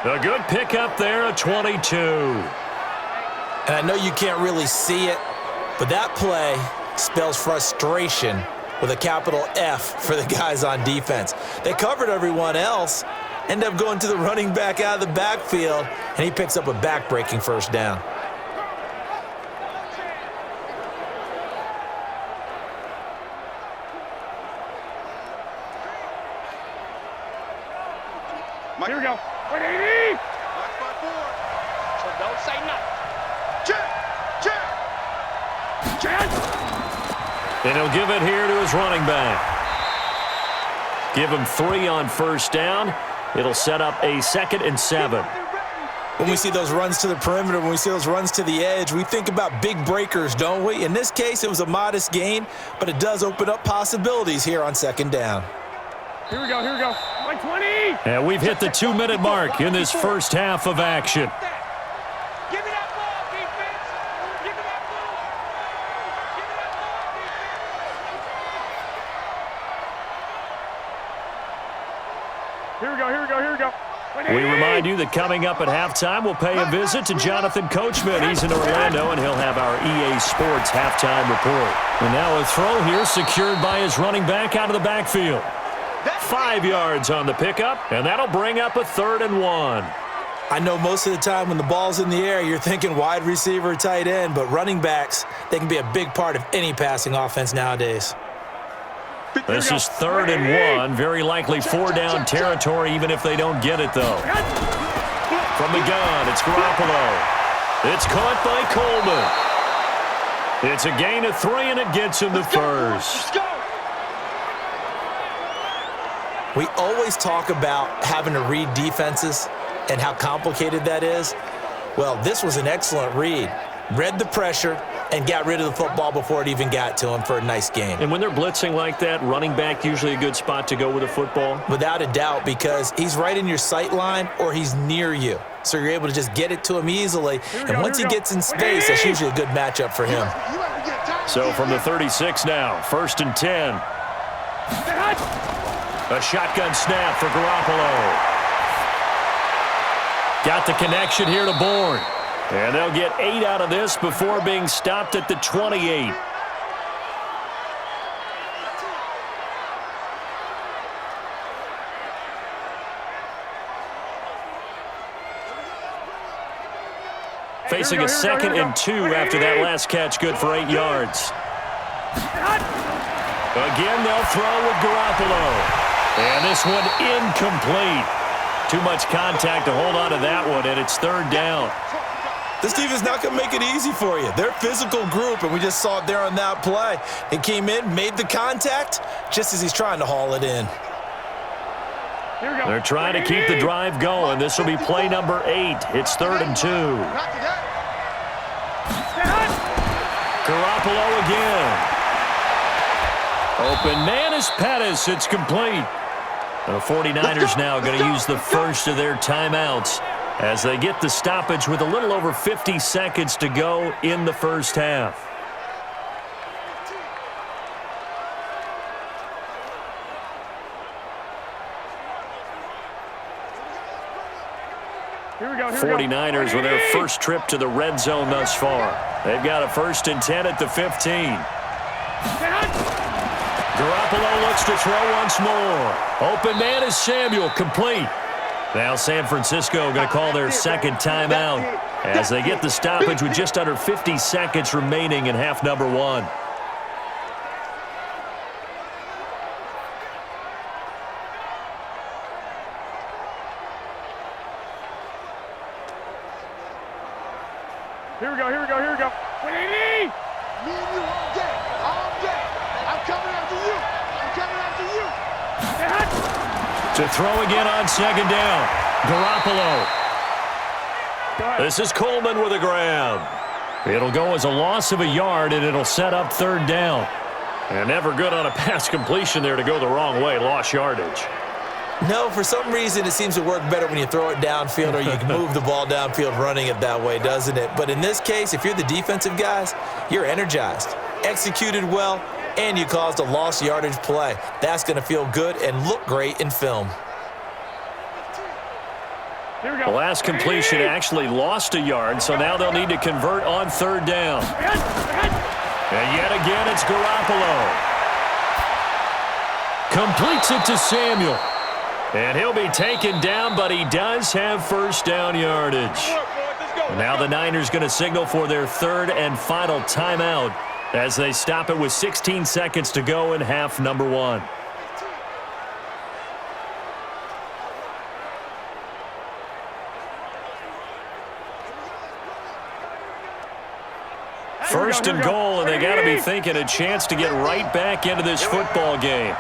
A good pickup there, a 22. And I know you can't really see it, but that play spells frustration with a capital F for the guys on defense. They covered everyone else, end up going to the running back out of the backfield, and he picks up a back-breaking 1st down. Here we go. 180. So don't say nothing. Check. And he'll give it here to his running back. Give him 3 on 1st down. It'll set up a 2nd and 7. When we see those runs to the perimeter, when we see those runs to the edge, we think about big breakers, don't we? In this case, it was a modest gain, but it does open up possibilities here on 2nd down. Here we go. 120. And we've hit the 2-minute mark in this first half of action. Give me that ball, defense. Give me that ball. Give me that ball, defense. Here we go. We remind you that coming up at halftime, we'll pay a visit to Jonathan Coachman. He's in Orlando, and he'll have our EA Sports halftime report. And now a throw here secured by his running back out of the backfield. 5 yards on the pickup, and that'll bring up a 3rd and 1. I know most of the time when the ball's in the air, you're thinking wide receiver, tight end, but running backs, they can be a big part of any passing offense nowadays. This is 3rd and 1. Very likely 4-down territory, even if they don't get it, though. From the gun, it's Garoppolo. It's caught by Coleman. It's a gain of 3, and it gets him the first. We always talk about having to read defenses and how complicated that is. Well, this was an excellent read. Read the pressure and got rid of the football before it even got to him for a nice gain. And when they're blitzing like that, running back usually a good spot to go with a football? Without a doubt, because he's right in your sight line or he's near you. So you're able to just get it to him easily. And once he gets in space, that's usually a good matchup for him. So from the 36 now, 1st and 10. A shotgun snap for Garoppolo. Got the connection here to Bourne. And they'll get 8 out of this before being stopped at the 28. Facing a 2nd and 2 after that last catch, good for 8 yards. Again, they'll throw with Garoppolo. And this one incomplete. Too much contact to hold on to that one, and it's 3rd down. This defense is not going to make it easy for you. They're a physical group, and we just saw it there on that play. He came in, made the contact, just as he's trying to haul it in. They're trying to keep the drive going. This will be play number 8. It's 3rd and 2. Garoppolo again. Open man is Pettis. It's complete. The 49ers now going to use the first of their timeouts as they get the stoppage with a little over 50 seconds to go in the first half. Here we go. 49ers with their first trip to the red zone thus far. They've got a 1st and 10 at the 15. Garoppolo looks to throw once more. Open man is Samuel, complete. Now San Francisco going to call their 2nd timeout as they get the stoppage with just under 50 seconds remaining in half number 1. Here we go. Me and you all day. I'm coming after you. To throw again on 2nd down. Garoppolo. This is Coleman with a grab. It'll go as a loss of a yard, and it'll set up 3rd down. And never good on a pass completion there to go the wrong way. Lost yardage. No, for some reason it seems to work better when you throw it downfield or you can move the ball downfield running it that way, doesn't it? But in this case, if you're the defensive guys, you're energized, executed well, and you caused a lost yardage play. That's going to feel good and look great in film. The last completion actually lost a yard, so now they'll need to convert on 3rd down. And yet again, it's Garoppolo. Completes it to Samuel. And he'll be taken down, but he does have 1st down yardage. Now the Niners going to signal for their 3rd and final timeout as they stop it with 16 seconds to go in half number 1. First and goal, and they got to be thinking a chance to get right back into this football game.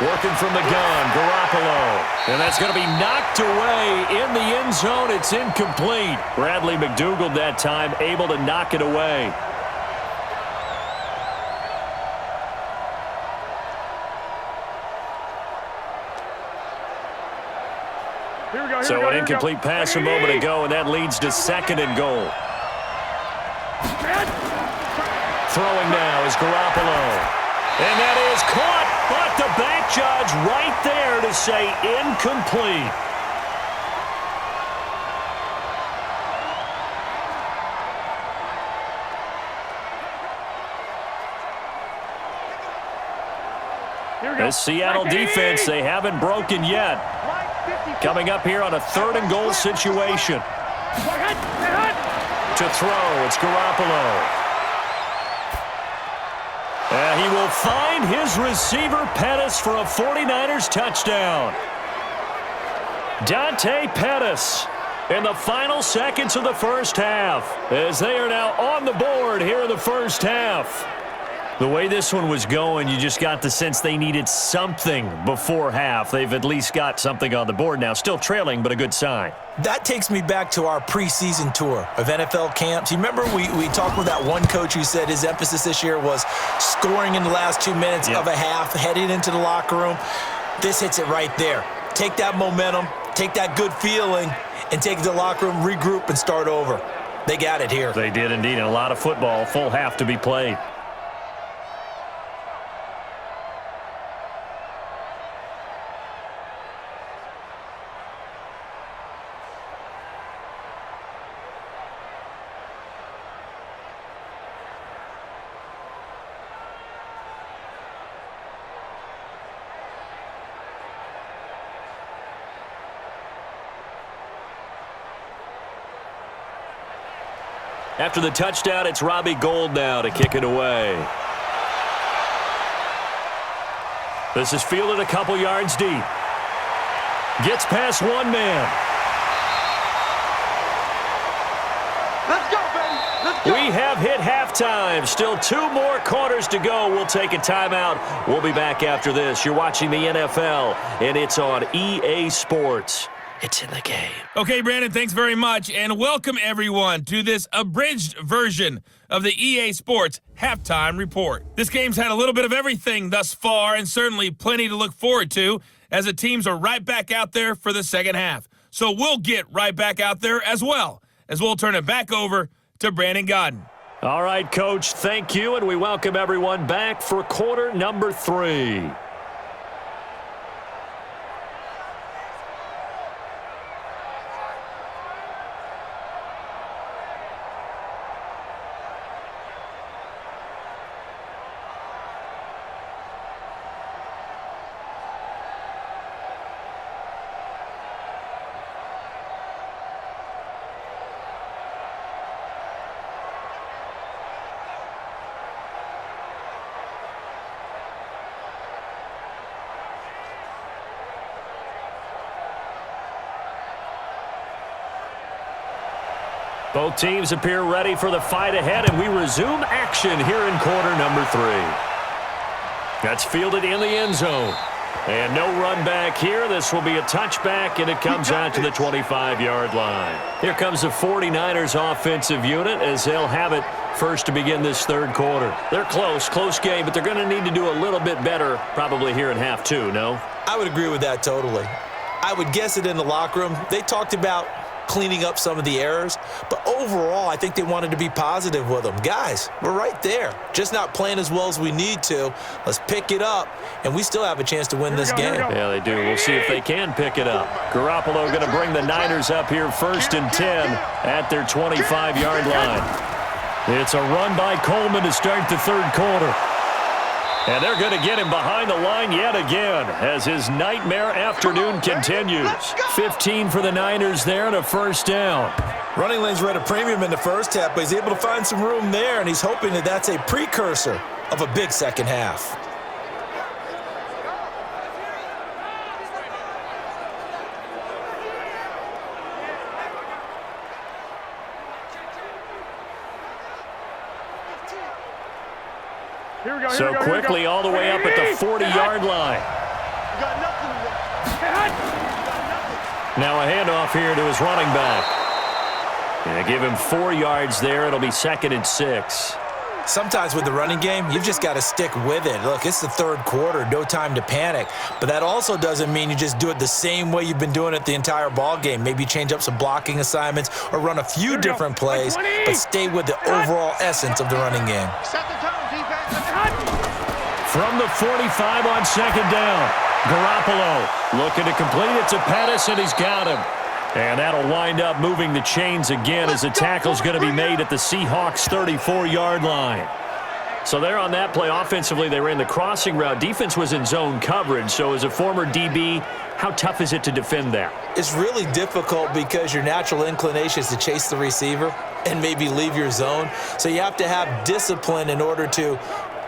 Working from the gun, Garoppolo. And that's going to be knocked away in the end zone. It's incomplete. Bradley McDougald that time able to knock it away. So an incomplete pass a moment ago, and that leads to 2nd and goal. Throwing now is Garoppolo. And that is caught, but the back judge right there to say incomplete. The Seattle defense, they haven't broken yet. Coming up here on a 3rd and goal situation. To throw, it's Garoppolo. He will find his receiver, Pettis, for a 49ers touchdown. Dante Pettis in the final seconds of the first half as they are now on the board here in the first half. The way this one was going, you just got the sense they needed something before half. They've at least got something on the board now. Still trailing, but a good sign. That takes me back to our preseason tour of NFL camps. You remember we talked with that one coach who said his emphasis this year was scoring in the last 2 minutes of a half, heading into the locker room. This hits it right there. Take that momentum, take that good feeling, and take it to the locker room, regroup, and start over. They got it here. They did indeed, and a lot of football, full half to be played. After the touchdown, it's Robbie Gould now to kick it away. This is fielded a couple yards deep. Gets past one man. Let's go, baby. Let's go. We have hit halftime. Still 2 more quarters to go. We'll take a timeout. We'll be back after this. You're watching the NFL, and it's on EA Sports. It's in the game. Okay, Brandon, thanks very much, and welcome everyone to this abridged version of the EA Sports Halftime Report. This game's had a little bit of everything thus far, and certainly plenty to look forward to, as the teams are right back out there for the second half. So we'll get right back out there as well, as we'll turn it back over to Brandon Godden. All right, Coach, thank you, and we welcome everyone back for quarter number 3. Both teams appear ready for the fight ahead, and we resume action here in quarter number 3. That's fielded in the end zone. And no run back here. This will be a touchback, and it comes out to the 25-yard line. Here comes the 49ers offensive unit as they'll have it first to begin this third quarter. They're close game, but they're going to need to do a little bit better probably here in half 2, no? I would agree with that totally. I would guess it in the locker room. They talked about cleaning up some of the errors, but overall, I think they wanted to be positive with them. Guys, we're right there. Just not playing as well as we need to. Let's pick it up, and we still have a chance to win this game. Yeah, they do. We'll see if they can pick it up. Garoppolo going to bring the Niners up here first and 10 at their 25-yard line. It's a run by Coleman to start the third quarter. And they're going to get him behind the line yet again as his nightmare afternoon continues. 15 for the Niners there and a first down. Running lanes were at a premium in the first half, but he's able to find some room there, and he's hoping that that's a precursor of a big second half. So quickly all the way up at the 40-yard line. Now a handoff here to his running back. And give him 4 yards there. It'll be 2nd and 6. Sometimes with the running game, you've just got to stick with it. Look, it's the third quarter, no time to panic. But that also doesn't mean you just do it the same way you've been doing it the entire ball game. Maybe change up some blocking assignments or run a few different plays, but stay with the overall essence of the running game. Set the tone, defense. From the 45 on 2nd down, Garoppolo looking to complete it to Pettis, and he's got him. And that'll wind up moving the chains again as the tackle's going to be made at the Seahawks 34-yard line. So there on that play, offensively, they ran the crossing route. Defense was in zone coverage. So as a former DB, how tough is it to defend that? It's really difficult because your natural inclination is to chase the receiver and maybe leave your zone. So you have to have discipline in order to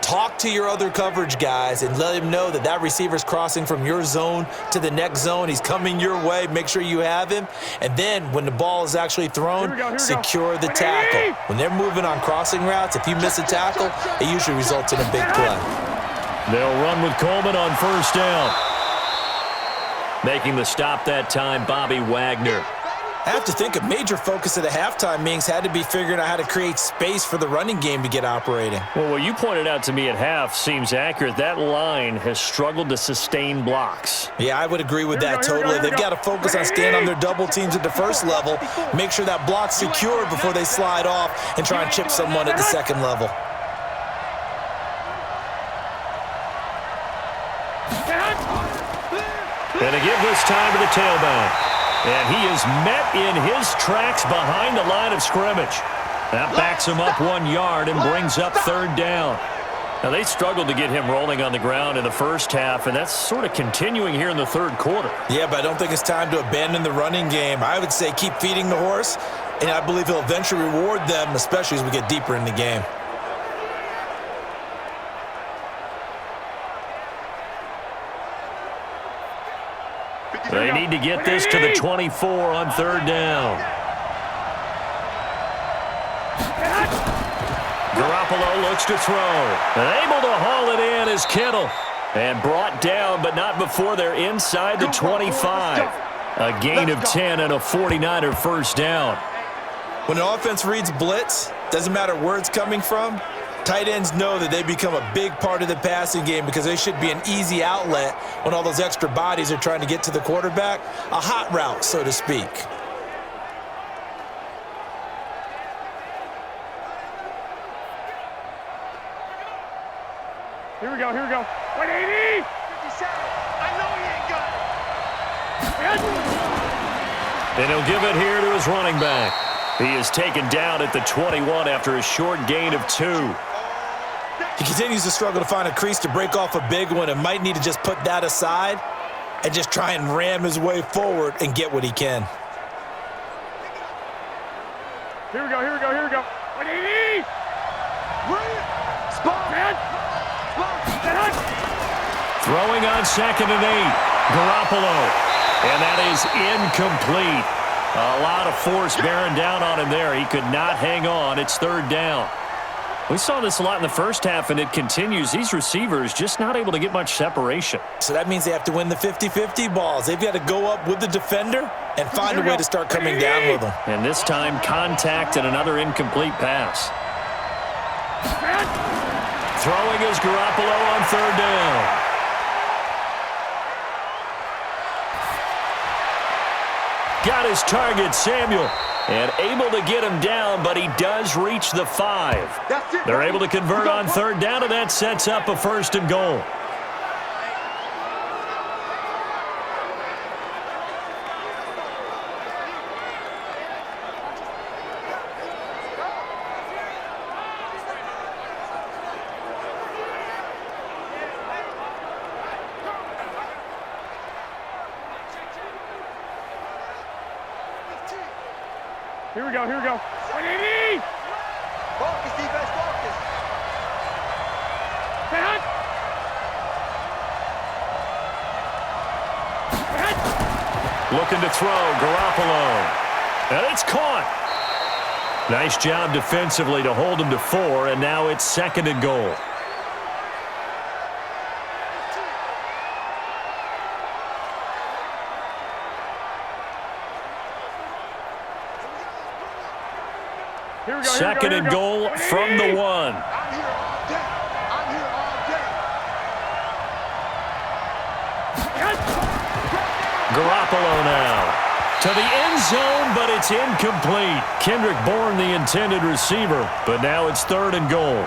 talk to your other coverage guys and let him know that that receiver's crossing from your zone to the next zone. He's coming your way. Make sure you have him. And then when the ball is actually thrown, secure the tackle. When they're moving on crossing routes, if you miss a tackle, it usually results in a big play. They'll run with Coleman on first down. Making the stop that time, Bobby Wagner. I have to think a major focus of the halftime meetings had to be figuring out how to create space for the running game to get operating. Well, what you pointed out to me at half seems accurate. That line has struggled to sustain blocks. Yeah, I would agree with that totally. They've got to focus on staying on their double teams at the first level, make sure that block's secure before they slide off and try and chip someone at the second level. And to give this time to the tailback. And he is met in his tracks behind the line of scrimmage. That backs him up 1 yard and brings up third down. Now, they struggled to get him rolling on the ground in the first half, and that's sort of continuing here in the third quarter. Yeah, but I don't think it's time to abandon the running game. I would say keep feeding the horse, and I believe he'll eventually reward them, especially as we get deeper in the game. They need to get this to the 24 on third down. Garoppolo looks to throw. And able to haul it in is Kittle. And brought down, but not before they're inside the 25. A gain of 10 and a 49er first down. When an offense reads blitz, doesn't matter where it's coming from, tight ends know that they become a big part of the passing game because they should be an easy outlet when all those extra bodies are trying to get to the quarterback. A hot route, so to speak. Here we go, here we go. 180! 57. I know he ain't got it. And he'll give it here to his running back. He is taken down at the 21 after a short gain of 2. He continues to struggle to find a crease to break off a big one and might need to just put that aside and just try and ram his way forward and get what he can. Here we go, here we go, here we go. 180! Spot, man! Throwing on 2nd and 8. Garoppolo. And that is incomplete. A lot of force bearing down on him there. He could not hang on. It's third down. We saw this a lot in the first half, and it continues. These receivers just not able to get much separation. So that means they have to win the 50-50 balls. They've got to go up with the defender and find a way to start coming down with them. And this time, contact and another incomplete pass. Throwing is Garoppolo on third down. Got his target, Samuel, and able to get him down, but he does reach the 5. They're able to convert on third down, and that sets up a 1st and goal. Here we go, here we go. 180! Focus, defense, focus. Looking to throw, Garoppolo. And it's caught. Nice job defensively to hold him to 4, and now it's 2nd and goal. Here we go, Second and goal from the 1. I'm here all day. I'm here all day. Garoppolo now to the end zone, but it's incomplete. Kendrick Bourne, the intended receiver, but now it's 3rd and goal.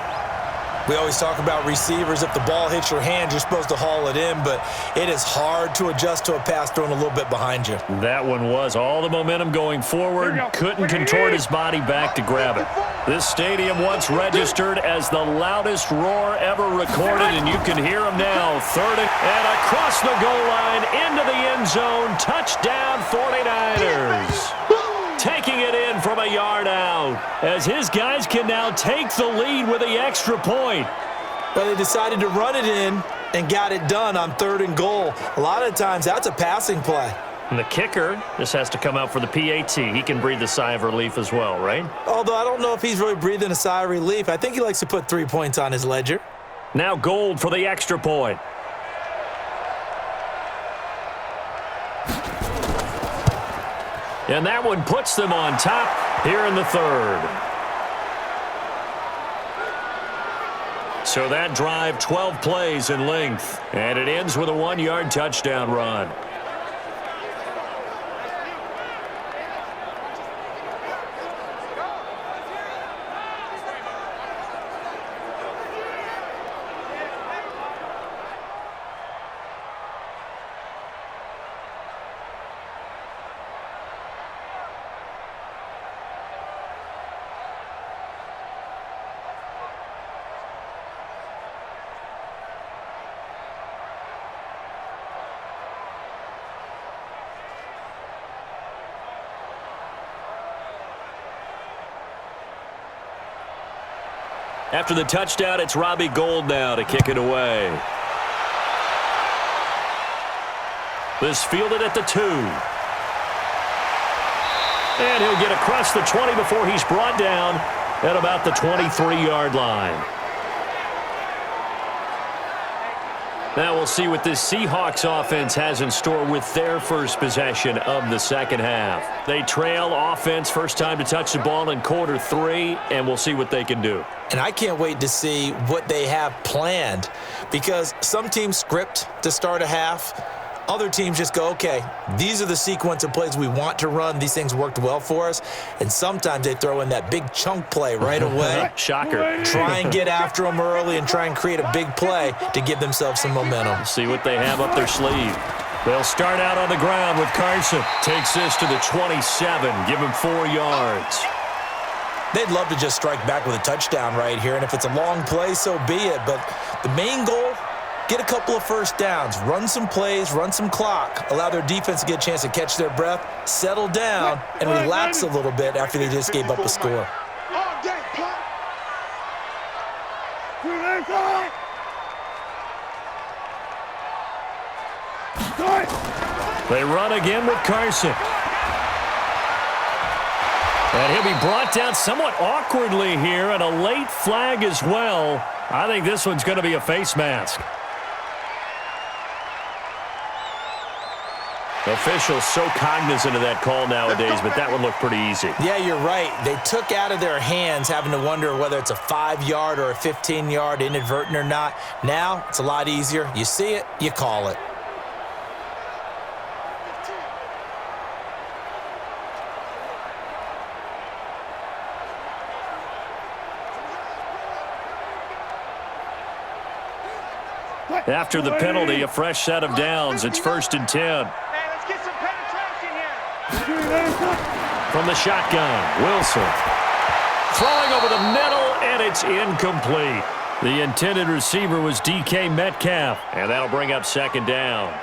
We always talk about receivers. If the ball hits your hand, you're supposed to haul it in, but it is hard to adjust to a pass thrown a little bit behind you. That one was all the momentum going forward. Couldn't contort his body back to grab it. This stadium once registered as the loudest roar ever recorded, and you can hear him now. 3rd and across the goal line into the end zone. Touchdown 49ers. Taking it in from a yard out as his guys can now take the lead with the extra point. But they decided to run it in and got it done on 3rd and goal. A lot of times, that's a passing play. And the kicker just has to come out for the PAT. He can breathe a sigh of relief as well, right? Although I don't know if he's really breathing a sigh of relief. I think he likes to put 3 points on his ledger. Now Gold for the extra point. And that one puts them on top here in the 3rd. So that drive, 12 plays in length. And it ends with a 1-yard touchdown run. After the touchdown, it's Robbie Gould now to kick it away. This fielded at the 2. And he'll get across the 20 before he's brought down at about the 23-yard line. Now we'll see what this Seahawks offense has in store with their first possession of the second half. They trail offense, first time to touch the ball in quarter 3, and we'll see what they can do. And I can't wait to see what they have planned, because some teams script to start a half. Other teams just go, okay, these are the sequence of plays we want to run. These things worked well for us. And sometimes they throw in that big chunk play right away. Shocker. Try and get after them early and try and create a big play to give themselves some momentum. See what they have up their sleeve. They'll start out on the ground with Carson. Takes this to the 27. Give him 4 yards. They'd love to just strike back with a touchdown right here. And if it's a long play, so be it. But the main goal, get a couple of first downs, run some plays, run some clock, allow their defense to get a chance to catch their breath, settle down, and relax a little bit after they just gave up a score. They run again with Carson. And he'll be brought down somewhat awkwardly here, and a late flag as well. I think this one's going to be a face mask. Officials so cognizant of that call nowadays, but that one looked pretty easy. Yeah, you're right. They took out of their hands having to wonder whether it's a 5-yard or a 15-yard inadvertent or not. Now, it's a lot easier. You see it, you call it. After the penalty, a fresh set of downs. It's 1st and 10. Hey, let's get some penetration here. From the shotgun, Wilson. Throwing over the middle, and it's incomplete. The intended receiver was DK Metcalf, and that'll bring up 2nd down.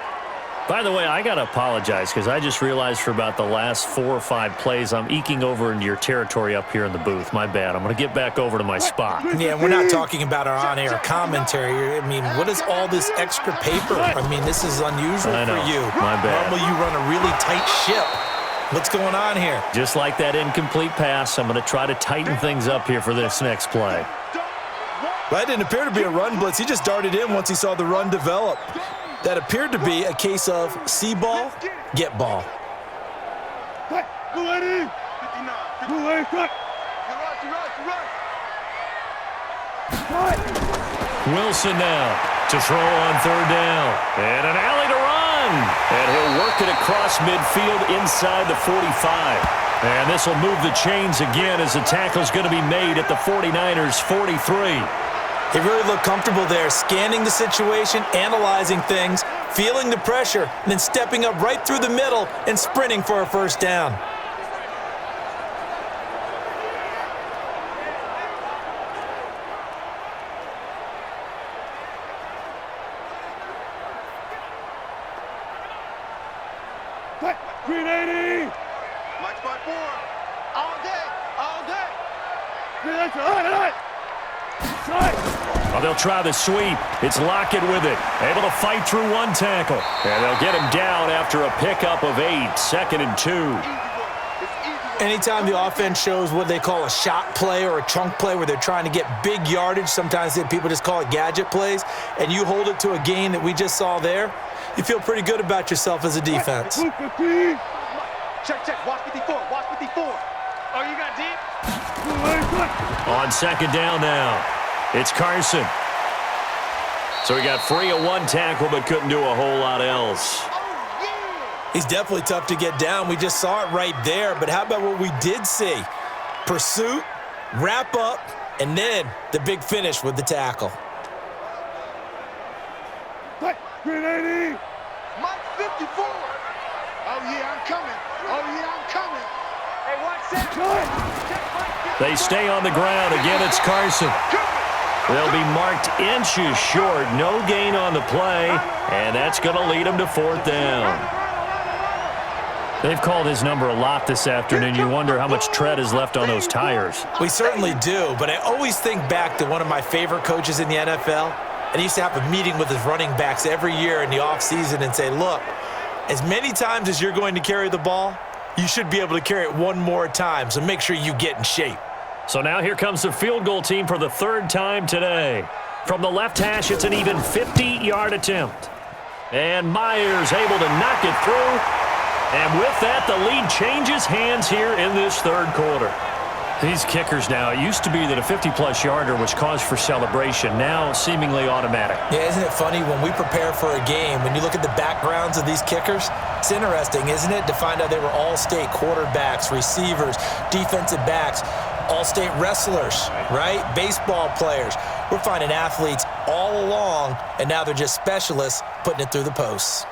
By the way, I got to apologize because I just realized for about the last 4 or 5 plays, I'm eking over into your territory up here in the booth. My bad. I'm going to get back over to my spot. Yeah, we're not talking about our on-air commentary. I mean, what is all this extra paper? I mean, this is unusual for you. My bad. Normally you run a really tight ship. What's going on here? Just like that incomplete pass, I'm going to try to tighten things up here for this next play. Well, that didn't appear to be a run blitz. He just darted in once he saw the run develop. That appeared to be a case of see ball, get ball. Wilson now to throw on 3rd down. And an alley to run. And he'll work it across midfield inside the 45. And this will move the chains again as the tackle's going to be made at the 49ers' 43. He really looked comfortable there, scanning the situation, analyzing things, feeling the pressure, and then stepping up right through the middle and sprinting for a 1st down. Green 80. Mike spot 4. All day. All day. Green 80. All right. Oh, they'll try the sweep. It's Lockett with it. Able to fight through one tackle. And they'll get him down after a pickup of 8. 2nd and 2. Anytime the offense shows what they call a shot play or a chunk play where they're trying to get big yardage, sometimes people just call it gadget plays, and you hold it to a gain that we just saw there, you feel pretty good about yourself as a defense. Check. Watch 54. Watch 54. Oh, you got deep? On 2nd down now, it's Carson. So he got free of one tackle but couldn't do a whole lot else. He's definitely tough to get down. We just saw it right there. But how about what we did see? Pursuit, wrap up, and then the big finish with the tackle. Green 80. Mike 54. Oh, yeah, I'm coming. Hey, watch that. They stay on the ground. Again, it's Carson. They'll be marked inches short. No gain on the play, and that's going to lead them to 4th down. They've called his number a lot this afternoon. You wonder how much tread is left on those tires. We certainly do, but I always think back to one of my favorite coaches in the NFL, and he used to have a meeting with his running backs every year in the offseason and say, look, as many times as you're going to carry the ball, you should be able to carry it one more time, so make sure you get in shape. So now here comes the field goal team for the 3rd time today. From the left hash, it's an even 50-yard attempt. And Myers able to knock it through. And with that, the lead changes hands here in this 3rd quarter. These kickers now, it used to be that a 50-plus yarder was cause for celebration, now seemingly automatic. Yeah, isn't it funny when we prepare for a game, when you look at the backgrounds of these kickers, it's interesting, isn't it, to find out they were all-state quarterbacks, receivers, defensive backs, all-state wrestlers, right? Baseball players. We're finding athletes all along, and now they're just specialists putting it through the posts.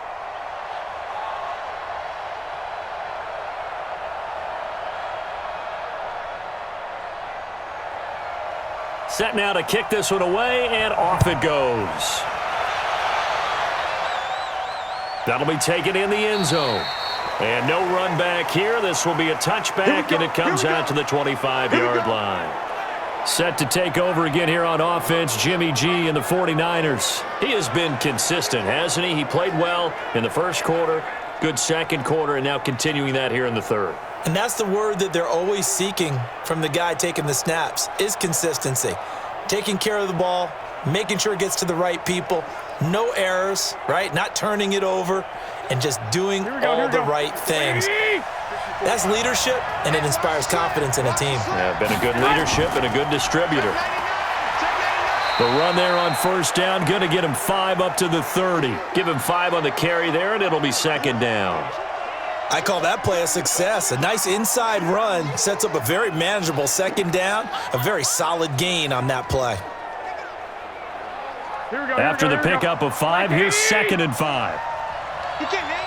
Set now to kick this one away, and off it goes. That'll be taken in the end zone. And no run back here. This will be a touchback, and it comes out to the 25-yard line. Set to take over again here on offense, Jimmy G and the 49ers. He has been consistent, hasn't he? He played well in the 1st quarter, good 2nd quarter, and now continuing that here in the 3rd. And that's the word that they're always seeking from the guy taking the snaps, is consistency. Taking care of the ball, making sure it gets to the right people, no errors, right? Not turning it over, and just doing all the right things. That's leadership, and it inspires confidence in a team. Yeah, been a good leadership and a good distributor. The run there on 1st down, going to get him 5 up to the 30. Give him 5 on the carry there, and it'll be 2nd down. I call that play a success. A nice inside run sets up a very manageable 2nd down, a very solid gain on that play. After the pickup of 5, here's 2nd and 5. He can't, man.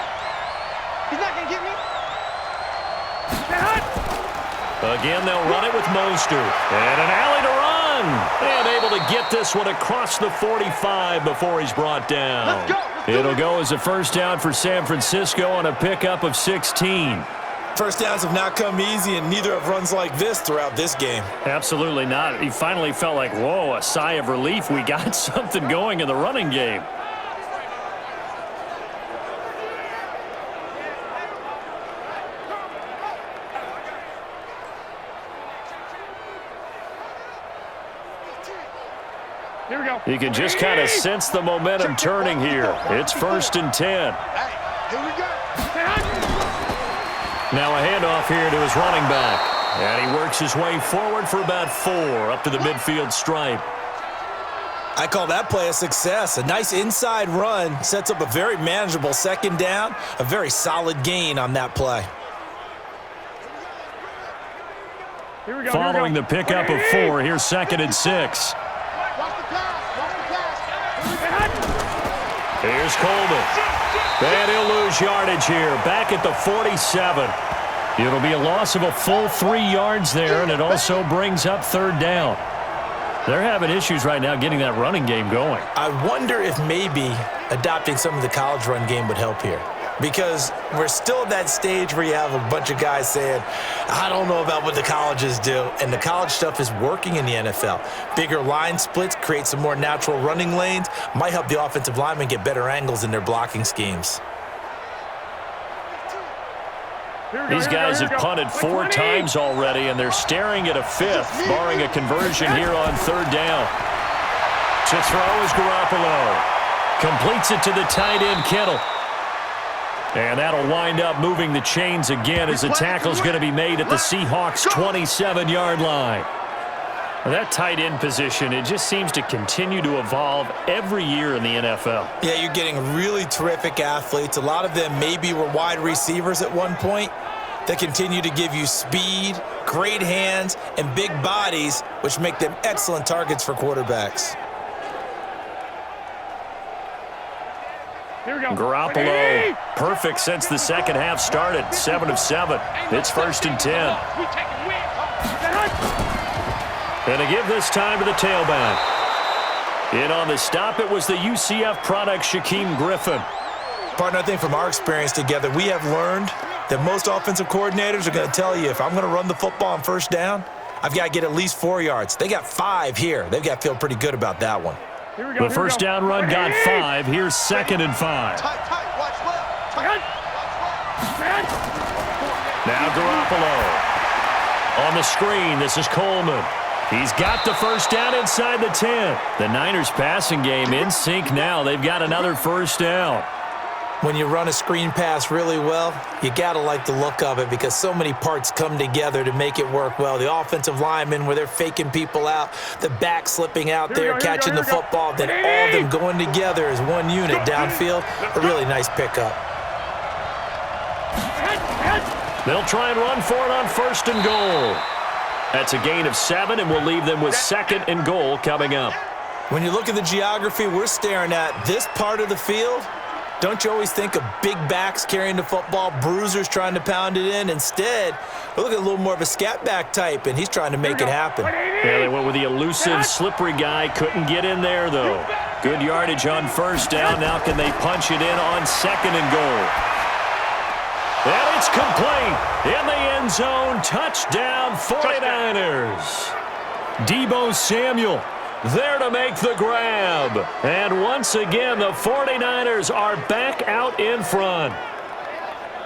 He's not going to get me. Again, they'll run it with Mostert. And an alley to run. And able to get this one across the 45 before he's brought down. Let's go. It'll go as a 1st down for San Francisco on a pickup of 16. First downs have not come easy, and neither have runs like this throughout this game. Absolutely not. He finally felt like, whoa, a sigh of relief. We got something going in the running game. Here we go. You can just kind of sense the momentum turning here. It's 1st and 10. Hey, here we go. Now a handoff here to his running back. And he works his way forward for about 4 up to the midfield stripe. I call that play a success. A nice inside run sets up a very manageable 2nd down, a very solid gain on that play. Here we go. Following the pickup of 4, here's 2nd and 6. Here's Coleman. And he'll lose yardage here, back at the 47. It'll be a loss of a full 3 yards there, and it also brings up 3rd down. They're having issues right now getting that running game going. I wonder if maybe adopting some of the college run game would help here. because we're still at that stage where you have a bunch of guys saying, I don't know about what the colleges do, and the college stuff is working in the NFL. Bigger line splits, create some more natural running lanes, might help the offensive linemen get better angles in their blocking schemes. These guys have punted 4 times already, and they're staring at a 5th, barring a conversion here on 3rd down. To throw is Garoppolo. Completes it to the tight end, Kittle. And that'll wind up moving the chains again as the tackle's going to be made at the Seahawks' 27-yard line. That tight end position, it just seems to continue to evolve every year in the NFL. Yeah, you're getting really terrific athletes. A lot of them maybe were wide receivers at one point that continue to give you speed, great hands, and big bodies, which make them excellent targets for quarterbacks. Garoppolo, perfect since the second half started. 7 of 7. It's 1st and 10. And to give this time to the tailback. In on the stop, it was the UCF product, Shaquem Griffin. Partner, I think from our experience together, we have learned that most offensive coordinators are going to tell you, if I'm going to run the football on 1st down, I've got to get at least 4 yards. They got 5 here. They've got to feel pretty good about that one. The 1st down run got 5. Here's 2nd and 5. Now Garoppolo. On the screen, this is Coleman. He's got the 1st down inside the 10. The Niners passing game in sync now. They've got another 1st down. When you run a screen pass really well, you got to like the look of it because so many parts come together to make it work well. The offensive linemen, where they're faking people out, the back slipping out there, catching the football, then all of them going together as one unit downfield. A really nice pickup. They'll try and run for it on 1st and goal. That's a gain of 7, and we'll leave them with 2nd and goal coming up. When you look at the geography we're staring at, this part of the field, don't you always think of big backs carrying the football, bruisers trying to pound it in? Instead, we're looking at a little more of a scat back type, and he's trying to make it happen. Yeah, they went with the elusive, slippery guy. Couldn't get in there, though. Good yardage on 1st down. Now can they punch it in on 2nd and goal? And it's complete. In the end zone, touchdown 49ers. Deebo Samuel there to make the grab. And once again, the 49ers are back out in front.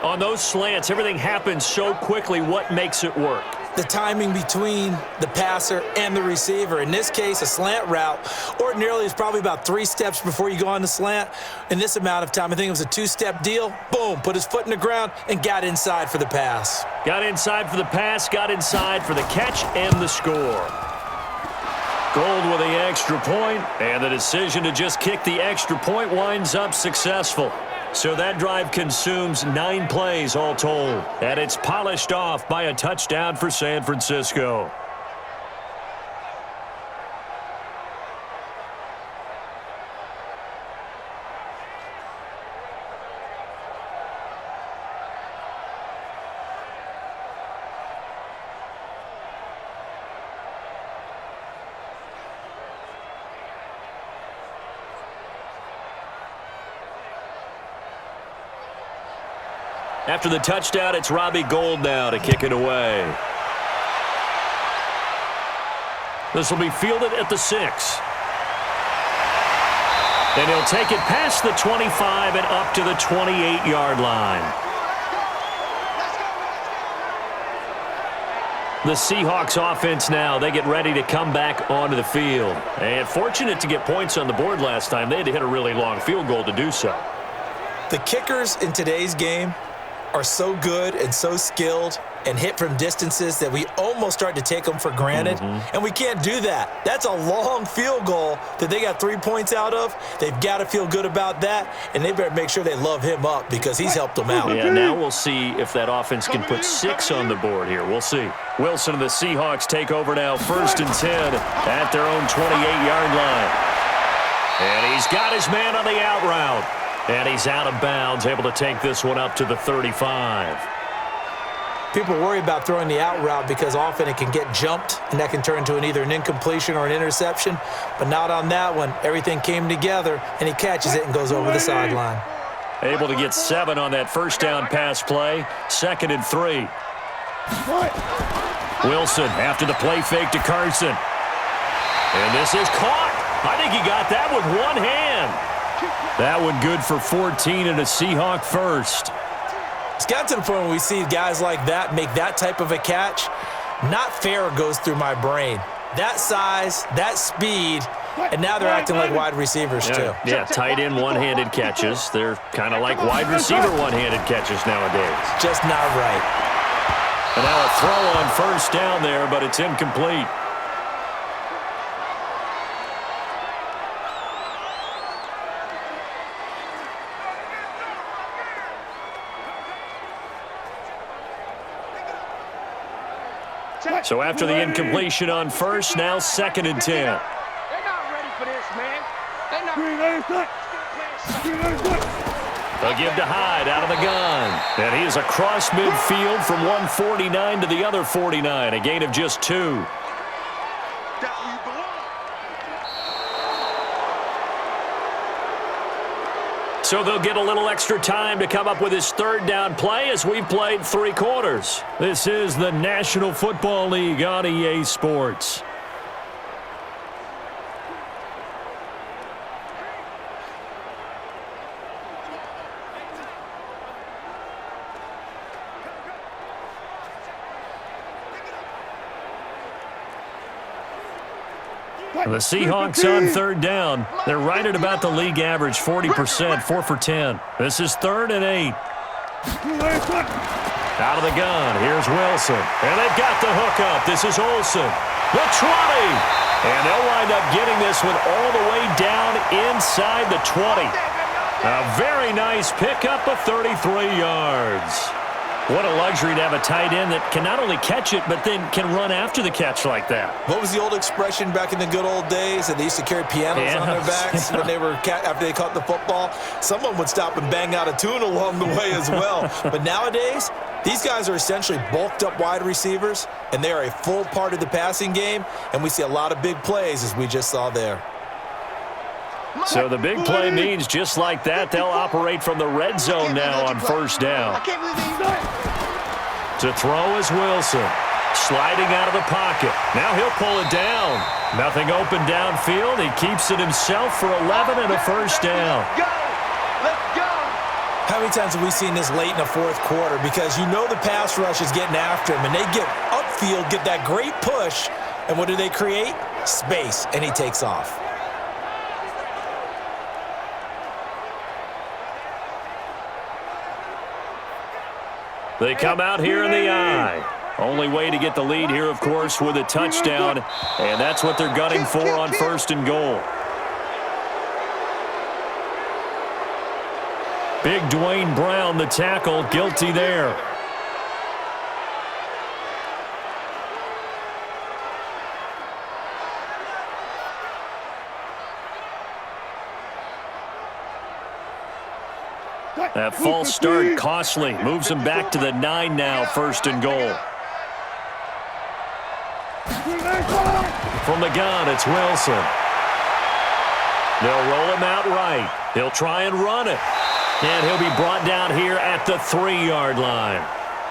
On those slants, everything happens so quickly. What makes it work? The timing between the passer and the receiver. In this case, a slant route ordinarily is probably about 3 steps before you go on the slant. In this amount of time, I think it was a 2-step deal. Boom, put his foot in the ground and got inside for the pass. Got inside for the pass, got inside for the catch and the score. Gold with the extra point, and the decision to just kick the extra point winds up successful. So that drive consumes 9 plays all told, and it's polished off by a touchdown for San Francisco. After the touchdown, it's Robbie Gould now to kick it away. This will be fielded at the 6. And he'll take it past the 25 and up to the 28-yard line. The Seahawks offense now, they get ready to come back onto the field. And fortunate to get points on the board last time. They had to hit a really long field goal to do so. The kickers in today's game are so good and so skilled and hit from distances that we almost start to take them for granted. And we can't do that. That's a long field goal that they got 3 points out of. They've got to feel good about that, and they better make sure they love him up because he's helped them out. Yeah, now we'll see if that offense can put 6 on the board here. We'll see. Wilson and the Seahawks take over now, 1st and 10 at their own 28-yard line. And he's got his man on the out route. And he's out of bounds, able to take this one up to the 35. People worry about throwing the out route because often it can get jumped, and that can turn into either an incompletion or an interception. But not on that one. Everything came together, and he catches it and goes over the sideline. Able to get 7 on that first down pass play. 2nd and 3. Wilson after the play fake to Carson. And this is caught. I think he got that with one hand. That one good for 14 and a Seahawk first. It's got to the point where we see guys like that make that type of a catch. Not fair goes through my brain. That size, that speed, and now they're acting like wide receivers too. Yeah, tight end one-handed catches. They're kind of like wide receiver one-handed catches nowadays. Just not right. And now a throw on first down there, but it's incomplete. So after the incompletion on first, now 2nd and 10. They're not ready for this, man. They're not. They'll give to Hyde out of the gun. And he is across midfield from 149 to the other 49, a gain of just 2. So they'll get a little extra time to come up with his 3rd down play as we've played 3 quarters. This is the National Football League on EA Sports. The Seahawks on 3rd down. They're right at about the league average, 40%, 4 for 10. This is 3rd and 8. Out of the gun, here's Wilson. And they've got the hook up. This is Olsen. The 20. And they'll wind up getting this one all the way down inside the 20. A very nice pickup of 33 yards. What a luxury to have a tight end that can not only catch it, but then can run after the catch like that. What was the old expression back in the good old days that they used to carry pianos on their backs when they were after they caught the football? Someone would stop and bang out a tune along the way as well. But nowadays, these guys are essentially bulked up wide receivers, and they are a full part of the passing game, and we see a lot of big plays as we just saw there. So the big play means just like that, they'll operate from the red zone now on first down. To throw is Wilson. Sliding out of the pocket. Now he'll pull it down. Nothing open downfield. He keeps it himself for 11 and a first down. Let's go. How many times have we seen this late in the 4th quarter? Because you know the pass rush is getting after him, and they get upfield, get that great push, and what do they create? Space, and he takes off. They come out here in the eye. Only way to get the lead here, of course, with a touchdown, and that's what they're gunning for on 1st and goal. Big Dwayne Brown, the tackle, guilty there. That false start costly. Moves him back to the 9 now, 1st and goal. From the gun, it's Wilson. They'll roll him out right. He'll try and run it. And he'll be brought down here at the 3-yard line.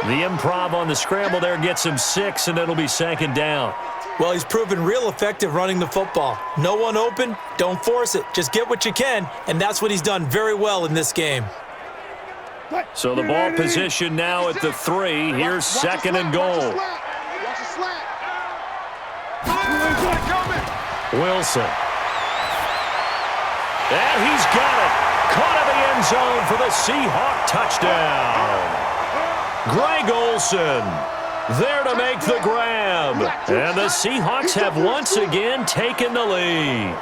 The improv on the scramble there gets him 6, and it'll be 2nd down. Well, he's proven real effective running the football. No one open, don't force it. Just get what you can, and that's what he's done very well in this game. So the ball position now at the 3. Here's 2nd and goal. Wilson. And he's got it. Caught in the end zone for the Seahawk touchdown. Greg Olsen there to make the grab. And the Seahawks have once again taken the lead.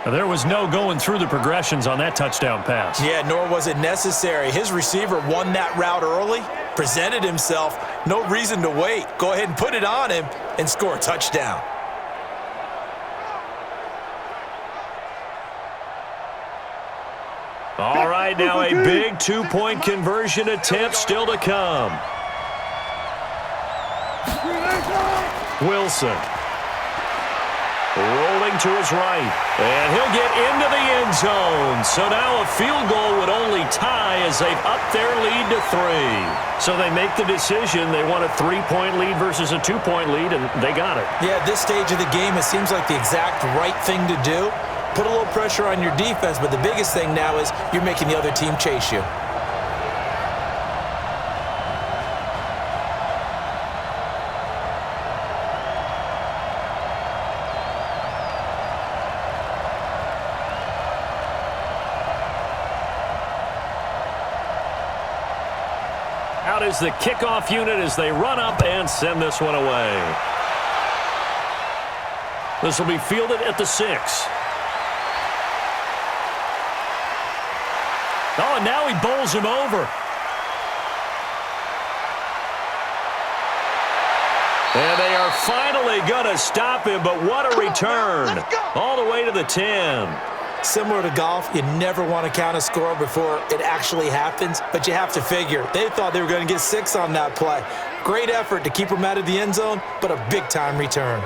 There was no going through the progressions on that touchdown pass. Yeah, nor was it necessary. His receiver won that route early, presented himself, no reason to wait. Go ahead and put it on him and score a touchdown. All right, now a big 2-point conversion attempt still to come. Wilson. Rolling to his right. And he'll get into the end zone. So now a field goal would only tie as they've upped their lead to 3. So they make the decision. They want a 3-point lead versus a 2-point lead, and they got it. Yeah, at this stage of the game, it seems like the exact right thing to do. Put a little pressure on your defense, but the biggest thing now is you're making the other team chase you. Out is the kickoff unit as they run up and send this one away. This will be fielded at the 6. Oh, and now he bowls him over. And they are finally going to stop him, but what a return. All the way to the 10. Similar to golf, you never want to count a score before it actually happens, but you have to figure. They thought they were going to get 6 on that play. Great effort to keep them out of the end zone, but a big-time return.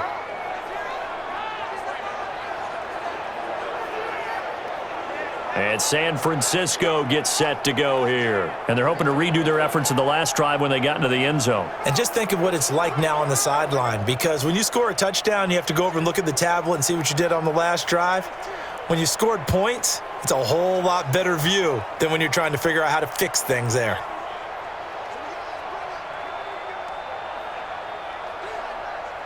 And San Francisco gets set to go here. And they're hoping to redo their efforts in the last drive when they got into the end zone. And just think of what it's like now on the sideline, because when you score a touchdown, you have to go over and look at the tablet and see what you did on the last drive. When you scored points, it's a whole lot better view than when you're trying to figure out how to fix things there.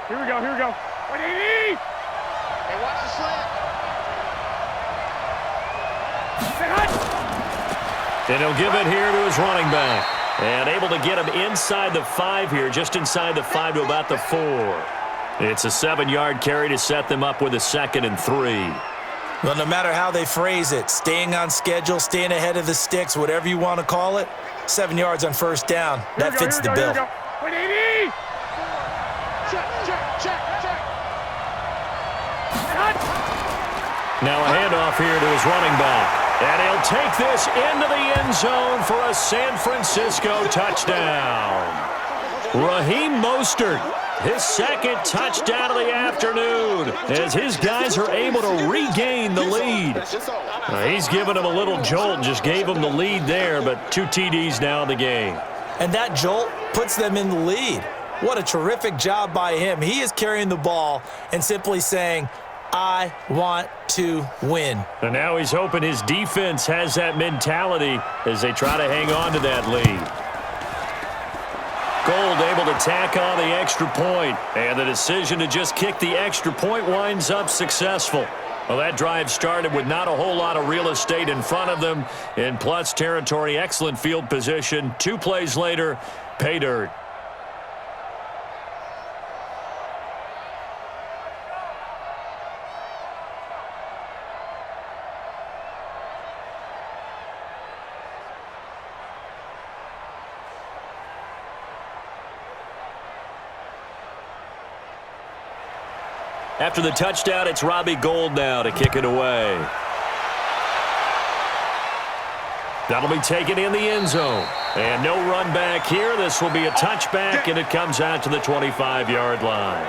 Here we go, here we go. 180! Hey, watch the slant. And he'll give it here to his running back. And able to get him inside the 5 here, just inside the 5 to about the 4. It's a 7-yard carry to set them up with a 2nd and 3. Well, no matter how they phrase it, staying on schedule, staying ahead of the sticks, whatever you want to call it, 7 yards on first down, that fits the bill. 180! Check, check, check, check. Now a handoff here to his running back. And he'll take this into the end zone for a San Francisco touchdown. Raheem Mostert, his 2nd touchdown of the afternoon, as his guys are able to regain the lead. He's given him a little jolt, just gave him the lead there, but 2 TDs now in the game. And that jolt puts them in the lead. What a terrific job by him. He is carrying the ball and simply saying, I want to win. And now he's hoping his defense has that mentality as they try to hang on to that lead. Gold able to tack on the extra point, and the decision to just kick the extra point winds up successful. Well, that drive started with not a whole lot of real estate in front of them. In plus territory, excellent field position. 2 plays later, pay dirt. After the touchdown, it's Robbie Gould now to kick it away. That'll be taken in the end zone. And no run back here. This will be a touchback, and it comes out to the 25-yard line.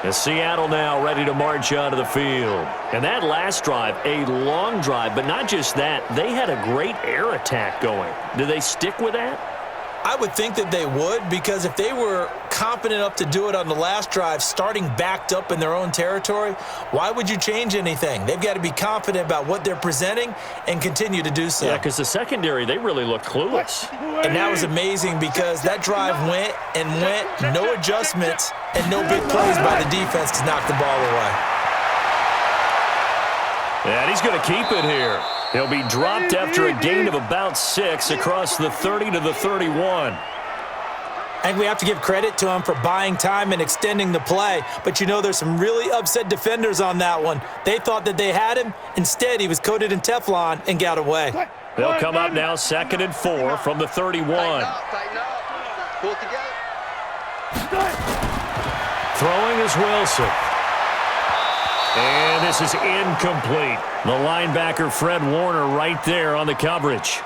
And Seattle now ready to march onto the field. And that last drive, a long drive, but not just that. They had a great air attack going. Do they stick with that? I would think that they would, because if they were confident enough to do it on the last drive, starting backed up in their own territory, why would you change anything? They've got to be confident about what they're presenting and continue to do so. Yeah, because the secondary, they really looked clueless. And that was amazing because that drive went and went, no adjustments, and no big plays by the defense to knock the ball away. And he's going to keep it here. He'll be dropped after a gain of about 6 across the 30 to the 31. And we have to give credit to him for buying time and extending the play. But you know, there's some really upset defenders on that one. They thought that they had him. Instead, he was coated in Teflon and got away. They'll come up now 2nd and 4 from the 31. Tighten up. Pull it together. Throwing is Wilson. And this is incomplete. The linebacker, Fred Warner, right there on the coverage.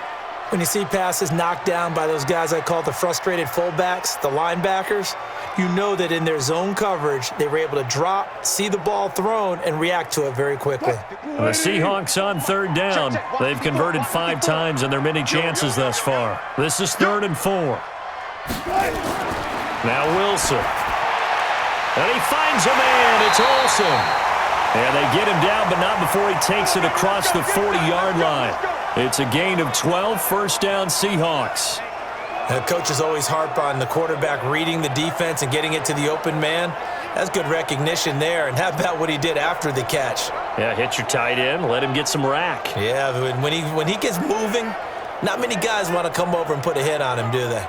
When you see passes knocked down by those guys I call the frustrated fullbacks, the linebackers, you know that in their zone coverage, they were able to drop, see the ball thrown, and react to it very quickly. The Seahawks on third down. They've converted 5 times in their many chances thus far. This is 3rd and 4. Now Wilson. And he finds a man. It's Olsen. And they get him down, but not before he takes it across the 40-yard line. It's a gain of 12, first down Seahawks. The coaches always harp on the quarterback reading the defense and getting it to the open man. That's good recognition there. And how about what he did after the catch? Yeah, hit your tight end, let him get some rack. Yeah, when he gets moving, not many guys want to come over and put a hit on him, do they?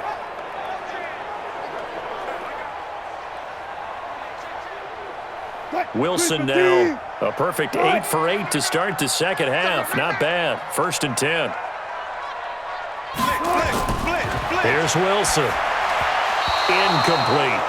Wilson now, a perfect 8 for 8 to start the second half. Not bad. 1st and 10. Here's Wilson. Incomplete.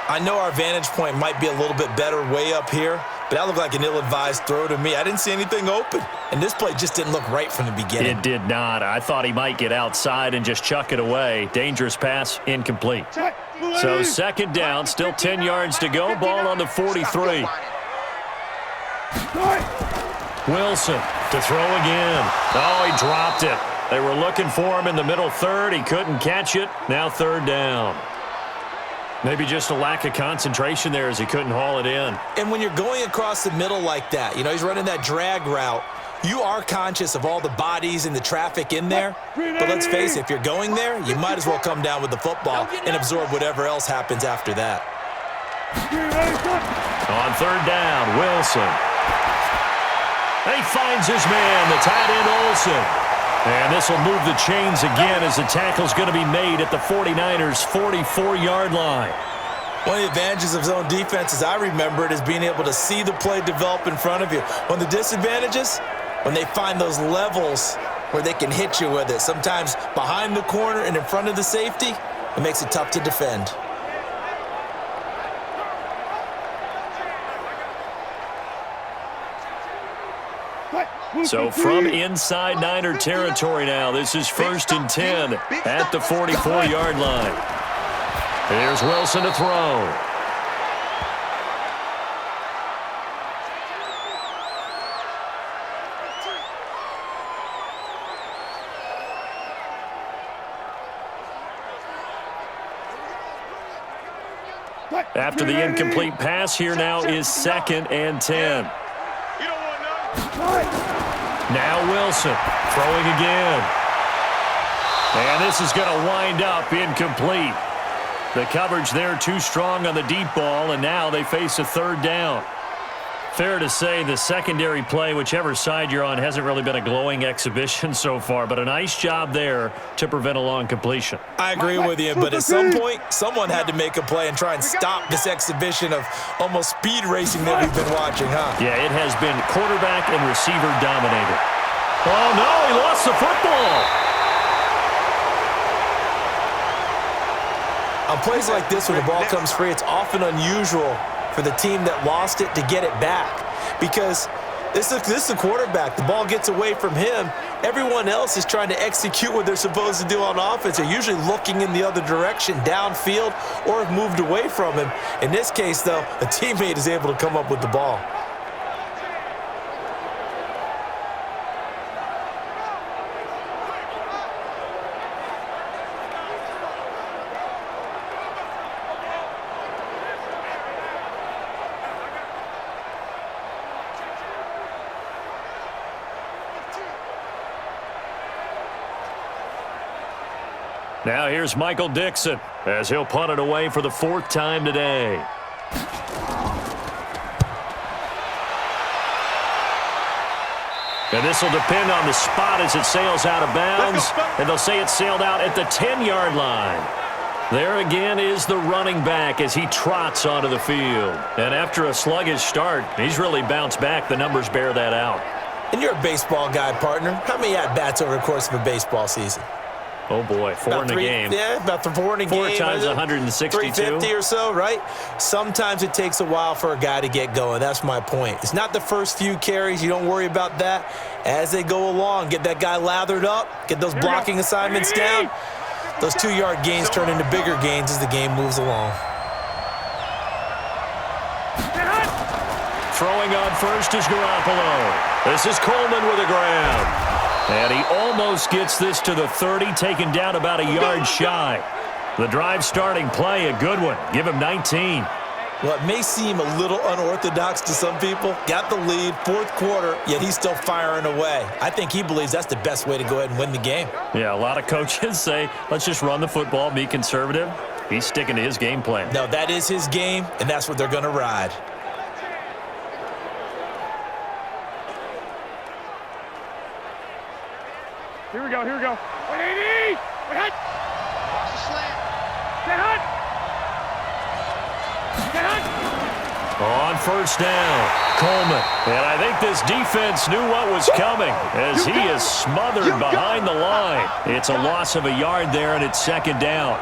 I know our vantage point might be a little bit better way up here, but that looked like an ill-advised throw to me. I didn't see anything open, and this play just didn't look right from the beginning. It did not. I thought he might get outside and just chuck it away. Dangerous pass, incomplete. So 2nd down, still 10 yards to go. Ball on the 43. Wilson to throw again. Oh, he dropped it. They were looking for him in the middle third. He couldn't catch it. Now 3rd down. Maybe just a lack of concentration there as he couldn't haul it in. And when you're going across the middle like that, you know, he's running that drag route, you are conscious of all the bodies and the traffic in there. But let's face it, if you're going there, you might as well come down with the football and absorb whatever else happens after that. On 3rd down, Wilson. He finds his man, the tight end Olsen. And this will move the chains again as the tackle's going to be made at the 49ers' 44-yard line. One of the advantages of zone defense, as I remember it, is being able to see the play develop in front of you. One of the disadvantages, when they find those levels where they can hit you with it, sometimes behind the corner and in front of the safety, it makes it tough to defend. So from inside Niner territory now, this is 1st and 10 at the 44-yard line. Here's Wilson to throw. After the incomplete pass, here now is 2nd and 10. Now Wilson throwing again. And this is going to wind up incomplete. The coverage there too strong on the deep ball, and now they face a 3rd down. Fair to say the secondary play, whichever side you're on, hasn't really been a glowing exhibition so far, but a nice job there to prevent a long completion. I agree with you, but at some point, someone had to make a play and try and stop this exhibition of almost speed racing that we've been watching, huh? Yeah, it has been quarterback and receiver dominated. Oh, no, he lost the football. On plays like this, when the ball comes free, it's often unusual for the team that lost it to get it back, because this is a quarterback. The ball gets away from him. Everyone else is trying to execute what they're supposed to do on offense. They're usually looking in the other direction, downfield, or have moved away from him. In this case, though, a teammate is able to come up with the ball. Now here's Michael Dixon as he'll punt it away for the 4th time today. And this will depend on the spot as it sails out of bounds. And they'll say it sailed out at the 10-yard line. There again is the running back as he trots onto the field. And after a sluggish start, he's really bounced back. The numbers bear that out. And you're a baseball guy, partner. How many at-bats over the course of a baseball season? Oh, boy, four in the game. Yeah, about 4 in a game. 4 times 162. 350 or so, right? Sometimes it takes a while for a guy to get going. That's my point. It's not the first few carries. You don't worry about that. As they go along, get that guy lathered up, get those blocking assignments down. Those 2-yard gains turn into bigger gains as the game moves along. Throwing on first is Garoppolo. This is Coleman with a grab. And he almost gets this to the 30, taken down about a yard shy. The drive starting play, a good one. Give him 19. Well, it may seem a little unorthodox to some people. Got the lead, 4th quarter, yet he's still firing away. I think he believes that's the best way to go ahead and win the game. Yeah, a lot of coaches say, let's just run the football, be conservative. He's sticking to his game plan. No, that is his game, and that's what they're going to ride. Here we go, here we go. 180! Hut! Watch the slant. Get Hut! Get Hut! On first down, Coleman. And I think this defense knew what was coming as he is smothered behind the line. It's a loss of a yard there, and it's 2nd down.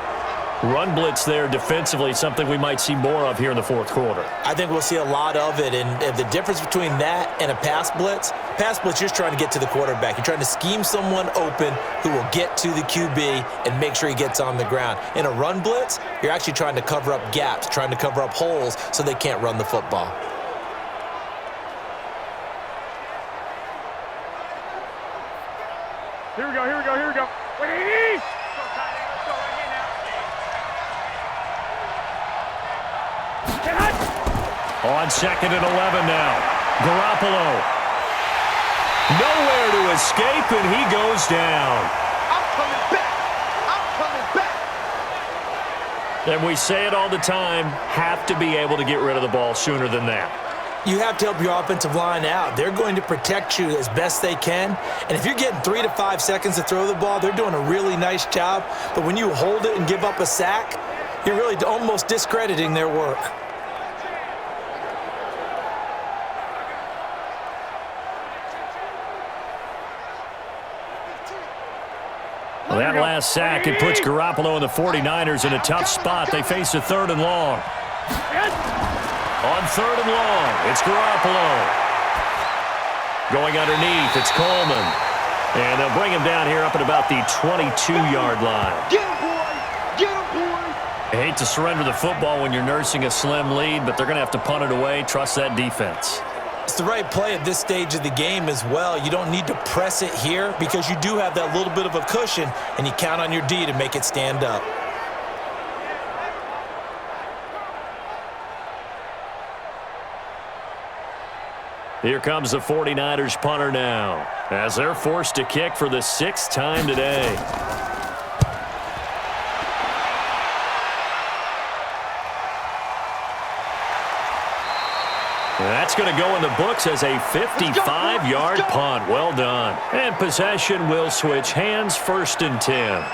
Run blitz there defensively, something we might see more of here in the 4th quarter. I think we'll see a lot of it, and the difference between that and a pass blitz, you're just trying to get to the quarterback. You're trying to scheme someone open who will get to the QB and make sure he gets on the ground. In a run blitz, you're actually trying to cover up gaps, trying to cover up holes so they can't run the football. Here we go, here we go, here we go. 180! On 2nd and 11 now. Garoppolo. Nowhere to escape, and he goes down. I'm coming back. I'm coming back. And we say it all the time, have to be able to get rid of the ball sooner than that. You have to help your offensive line out. They're going to protect you as best they can. And if you're getting 3 to 5 seconds to throw the ball, they're doing a really nice job. But when you hold it and give up a sack, you're really almost discrediting their work. Well, that last sack, it puts Garoppolo and the 49ers in a tough spot. They face a 3rd and long. On 3rd and long, it's Garoppolo. Going underneath, it's Coleman. And they'll bring him down here up at about the 22-yard line. Get him, boy! Get him, boy! I hate to surrender the football when you're nursing a slim lead, but they're going to have to punt it away. Trust that defense. It's the right play at this stage of the game as well. You don't need to press it here because you do have that little bit of a cushion, and you count on your D to make it stand up. Here comes the 49ers punter now as they're forced to kick for the 6th time today. That's going to go in the books as a 55-yard punt. Well done. And possession will switch hands, 1st and 10.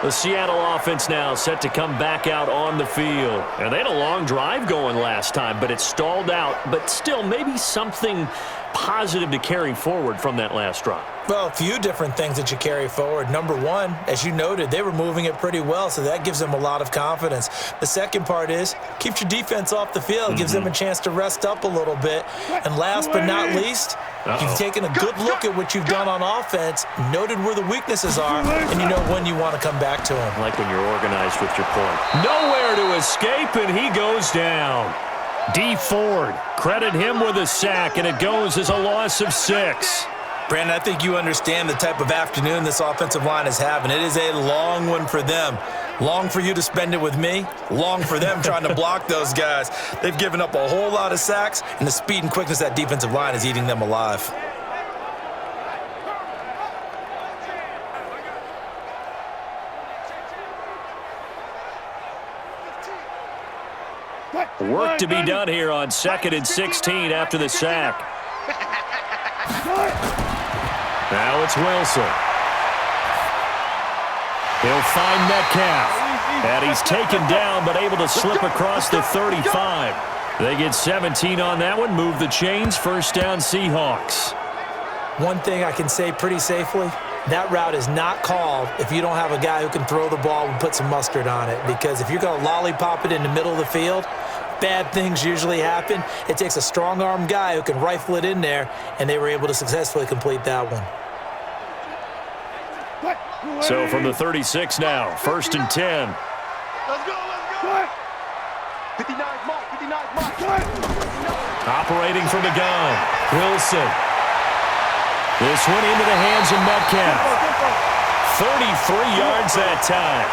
The Seattle offense now set to come back out on the field. And they had a long drive going last time, but it stalled out. But still, maybe something positive to carry forward from that last drive. Well, a few different things that you carry forward. Number one, as you noted, they were moving it pretty well, so that gives them a lot of confidence. The second part is, keeps your defense off the field, gives them a chance to rest up a little bit. And last but not least, you've taken a good look at what you've done on offense, noted where the weaknesses are, and you know when you want to come back to them. I like when you're organized with your point. Nowhere to escape, and he goes down. D. Ford, credit him with a sack, and it goes as a loss of 6. Brandon, I think you understand the type of afternoon this offensive line is having. It is a long one for them. Long for you to spend it with me. Long for them trying to block those guys. They've given up a whole lot of sacks, and the speed and quickness of that defensive line is eating them alive. Work to be done here on 2nd and 16 after the sack. Now it's Wilson. He'll find Metcalf. And he's taken down but able to slip across the 35. They get 17 on that one. Move the chains. 1st down Seahawks. One thing I can say pretty safely, that route is not called if you don't have a guy who can throw the ball and put some mustard on it. Because if you're going to lollipop it in the middle of the field, bad things usually happen. It takes a strong-arm guy who can rifle it in there, and they were able to successfully complete that one. So from the 36 now, 1st and 10. Let's go, let's go. 59 mark, 59 mark. Operating from the gun, Wilson. This one into the hands of Metcalf. 33 yards that time.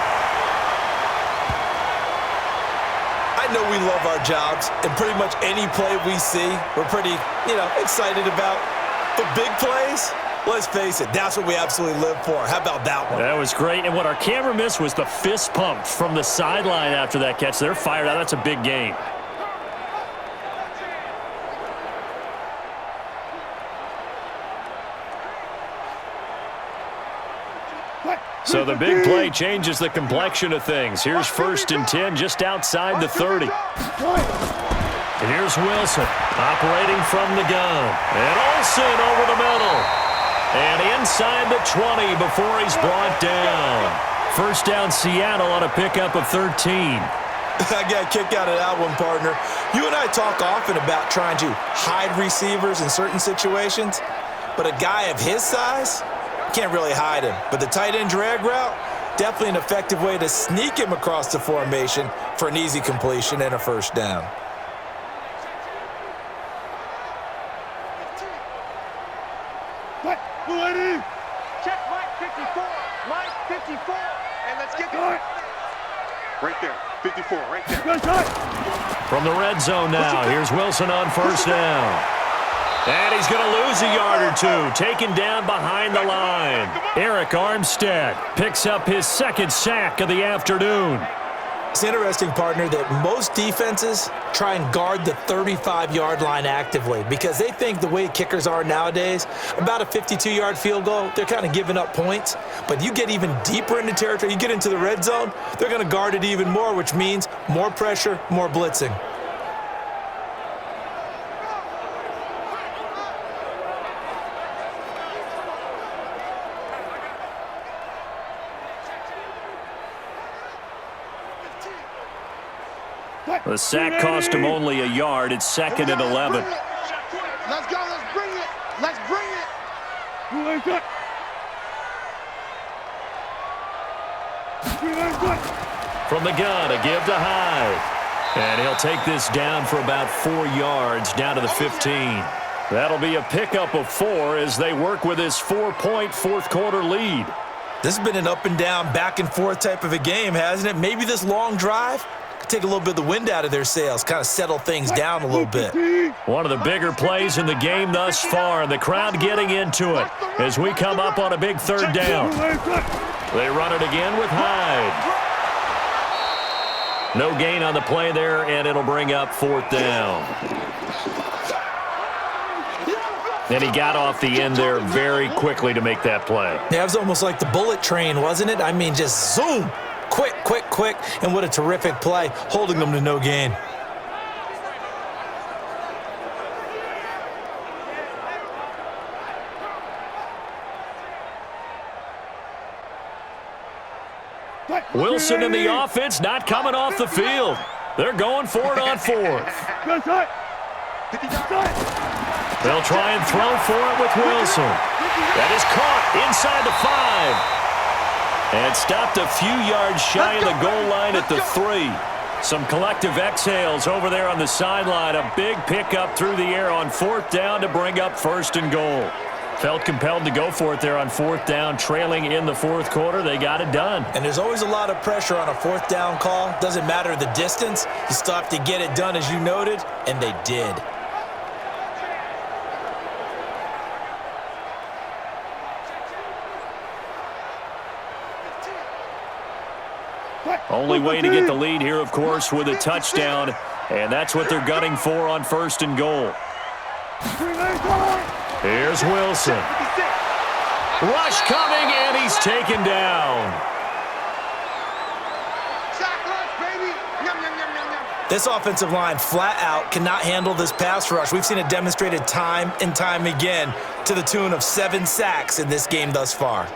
I know we love our jobs, and pretty much any play we see, we're pretty, excited about. But big plays, let's face it, that's what we absolutely live for. How about that one? That was great, and what our camera missed was the fist pump from the sideline after that catch. They're fired out. That's a big game. So the big play changes the complexion of things. Here's 1st and 10 just outside the 30. And here's Wilson operating from the gun. And Olsen over the middle. And inside the 20 before he's brought down. 1st down Seattle on a pickup of 13. I got a kick out of that one, partner. You and I talk often about trying to hide receivers in certain situations, but a guy of his size can't really hide him. But the tight end drag route, definitely an effective way to sneak him across the formation for an easy completion and a 1st down. Check Mike 54. Mike 54. And let's get going. Right there. 54, right there. From the red zone now, here's Wilson on 1st down. And he's going to lose a yard or two, taken down behind the line. Eric Armstead picks up his 2nd sack of the afternoon. It's interesting, partner, that most defenses try and guard the 35-yard line actively because they think the way kickers are nowadays, about a 52-yard field goal, they're kind of giving up points. But you get even deeper into territory, you get into the red zone, they're going to guard it even more, which means more pressure, more blitzing. The sack cost him only a yard. It's 2nd and 11. Let's go, let's bring it. Let's bring it. From the gun, a give to Hyde. And he'll take this down for about 4 yards, down to the 15. That'll be a pickup of 4 as they work with this 4-point 4th quarter lead. This has been an up and down, back and forth type of a game, hasn't it? Maybe this long drive could take a little bit of the wind out of their sails, kind of settle things down a little bit. One of the bigger plays in the game thus far, and the crowd getting into it as we come up on a big 3rd down. They run it again with Hyde. No gain on the play there, and it'll bring up 4th down. And he got off the end there very quickly to make that play. Yeah, it was almost like the bullet train, wasn't it? I mean, just zoom. Quick, quick, quick. And what a terrific play, holding them to no gain. Wilson in the offense not coming off the field. They're going for it on 4th. They'll try and throw for it with Wilson. That is caught inside the 5. And stopped a few yards shy of the goal line at the 3. Some collective exhales over there on the sideline. A big pickup through the air on 4th down to bring up 1st and goal. Felt compelled to go for it there on 4th down, trailing in the 4th quarter. They got it done. And there's always a lot of pressure on a 4th down call. Doesn't matter the distance. You still have to get it done, as you noted, and they did. Only way to get the lead here, of course, with a touchdown, and that's what they're gunning for on 1st and goal. Here's Wilson. Rush coming, and he's taken down. This offensive line flat out cannot handle this pass rush. We've seen it demonstrated time and time again to the tune of 7 sacks in this game thus far.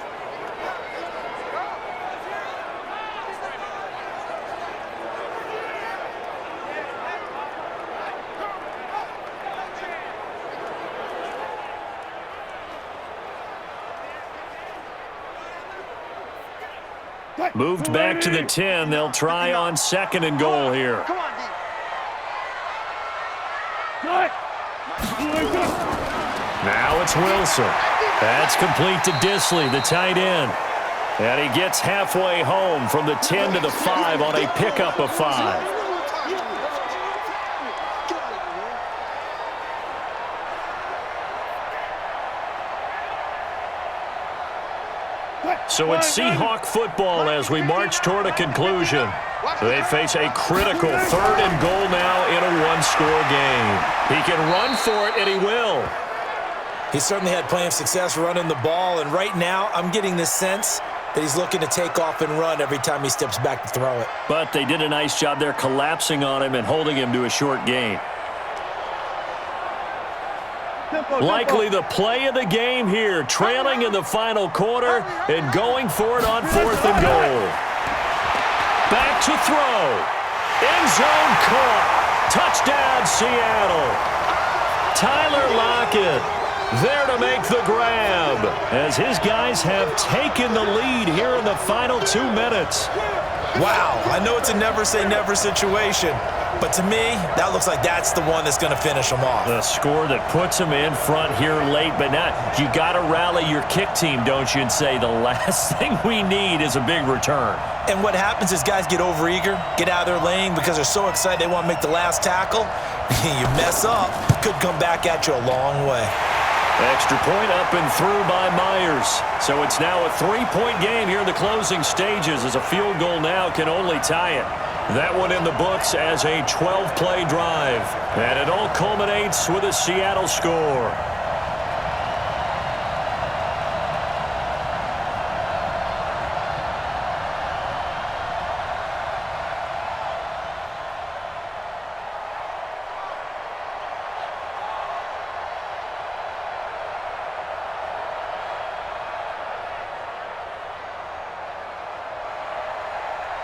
Moved back to the 10. They'll try on 2nd and goal here. Come on, D. Now it's Wilson. That's complete to Disley, the tight end. And he gets halfway home from the 10 to the 5 on a pickup of 5. So it's Seahawk football as we march toward a conclusion. They face a critical 3rd and goal now in a one-score game. He can run for it, and he will. He certainly had plenty of success running the ball, and right now I'm getting the sense that he's looking to take off and run every time he steps back to throw it. But they did a nice job there collapsing on him and holding him to a short gain. Likely the play of the game here, trailing in the final quarter and going for it on 4th and goal. Back to throw. End zone caught. Touchdown, Seattle. Tyler Lockett there to make the grab as his guys have taken the lead here in the final 2 minutes. Wow, I know it's a never-say-never situation, but to me, that looks like that's the one that's going to finish them off. The score that puts them in front here late, but not. You got to rally your kick team, don't you, and say the last thing we need is a big return. And what happens is guys get overeager, get out of their lane because they're so excited they want to make the last tackle. You mess up, could come back at you a long way. Extra point up and through by Myers. So it's now a 3-point game here in the closing stages as a field goal now can only tie it. That one in the books as a 12-play drive. And it all culminates with a Seattle score.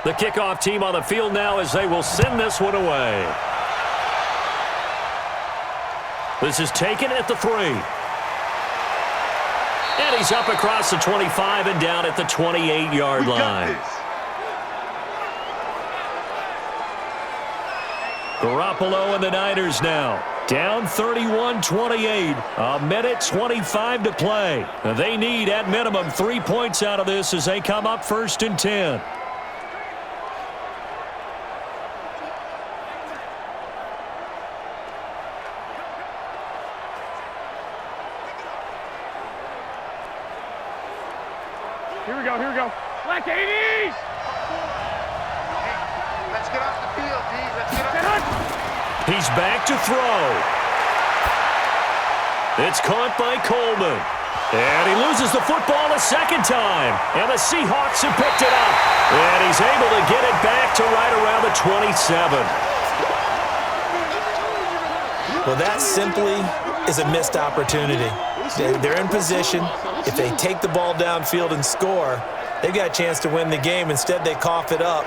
The kickoff team on the field now as they will send this one away. This is taken at the 3. And he's up across the 25 and down at the 28-yard line. Garoppolo and the Niners now. Down 31-28. A minute 25 to play. They need at minimum 3 points out of this as they come up 1st and 10. Here we go. Black 80s! Let's get off the field, D. Let's get off. He's back to throw. It's caught by Coleman. And he loses the football a second time. And the Seahawks have picked it up. And he's able to get it back to right around the 27. Well, that simply is a missed opportunity. They're in position. If they take the ball downfield and score, they've got a chance to win the game. Instead, they cough it up.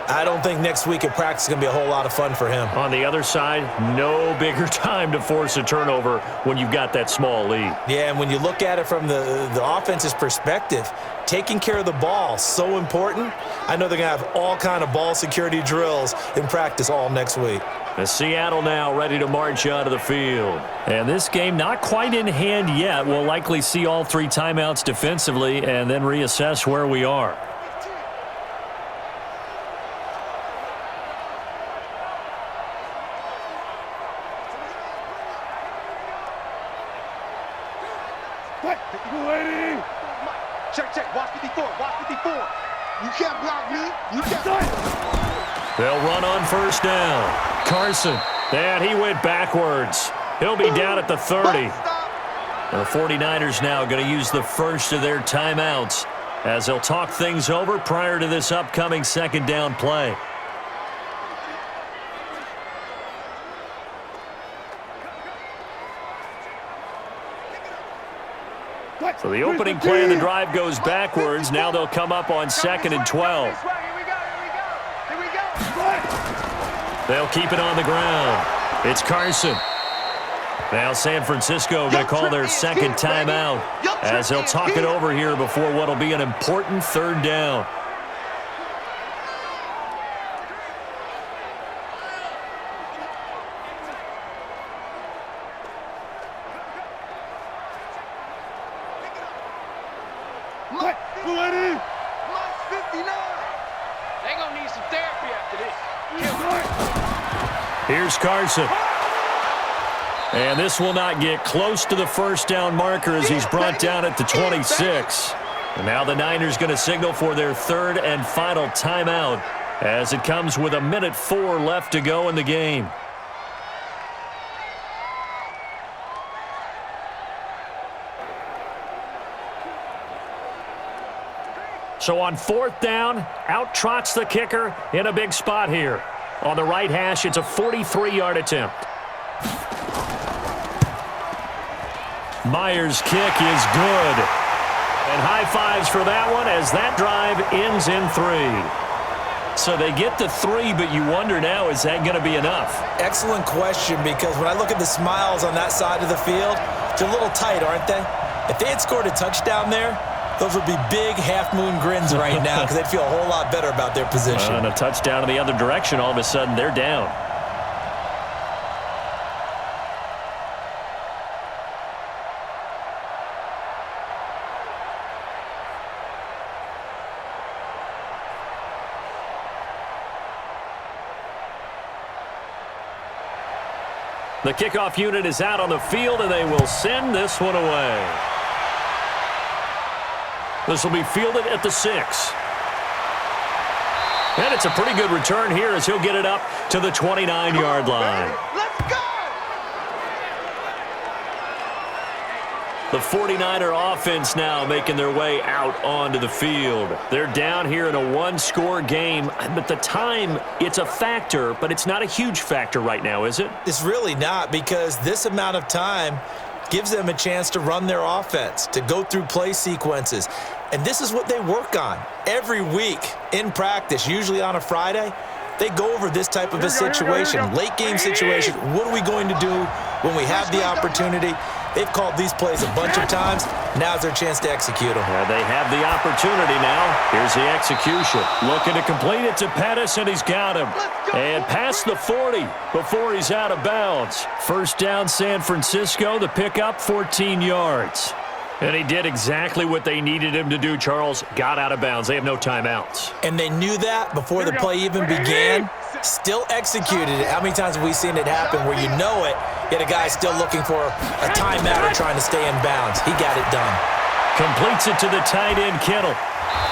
I don't think next week at practice is going to be a whole lot of fun for him. On the other side, no bigger time to force a turnover when you've got that small lead. Yeah, and when you look at it from the offense's perspective, taking care of the ball, so important. I know they're going to have all kind of ball security drills in practice all next week. The Seattle now ready to march onto the field. And this game not quite in hand yet. We'll likely see all 3 timeouts defensively and then reassess where we are. Check. Watch 54. You can't block me. You can't. They'll run on 1st down. Carson. And he went backwards. He'll be down at the 30. The 49ers now going to use the first of their timeouts as they'll talk things over prior to this upcoming 2nd down play. So the opening play of the drive goes backwards. Now they'll come up on 2nd and 12. They'll keep it on the ground. It's Carson. Now San Francisco going to call their 2nd timeout as they'll talk it over here before what will be an important 3rd down. Here's Carson. And this will not get close to the first down marker as he's brought down at the 26. And now the Niners going to signal for their third and final timeout as it comes with 1:04 left to go in the game. So on fourth down, out trots the kicker in a big spot here. On the right hash, it's a 43-yard attempt. Myers' kick is good. And high fives for that one as that drive ends in 3. So they get to 3, but you wonder now, is that going to be enough? Excellent question, because when I look at the smiles on that side of the field, they're a little tight, aren't they? If they had scored a touchdown there, those would be big half-moon grins right now because they'd feel a whole lot better about their position. And a touchdown in the other direction, all of a sudden they're down. The kickoff unit is out on the field, and they will send this one away. This will be fielded at the 6. And it's a pretty good return here as he'll get it up to the 29-yard line. Let's go! The 49er offense now making their way out onto the field. They're down here in a one-score game, but the time, it's a factor, but it's not a huge factor right now, is it? It's really not, because this amount of time gives them a chance to run their offense, to go through play sequences. And this is what they work on every week in practice, usually on a Friday. They go over this type of a situation, late game situation. What are we going to do when we have the opportunity? They've called these plays a bunch of times. Now's their chance to execute them. Yeah, they have the opportunity now. Here's the execution. Looking to complete it to Pettis, and he's got him. And past the 40 before he's out of bounds. First down, San Francisco. The pickup, 14 yards. And he did exactly what they needed him to do, Charles. Got out of bounds. They have no timeouts. And they knew that before the play even began. Still executed it. How many times have we seen it happen where you know it, yet a guy still looking for a timeout or trying to stay in bounds? He got it done. Completes it to the tight end, Kittle.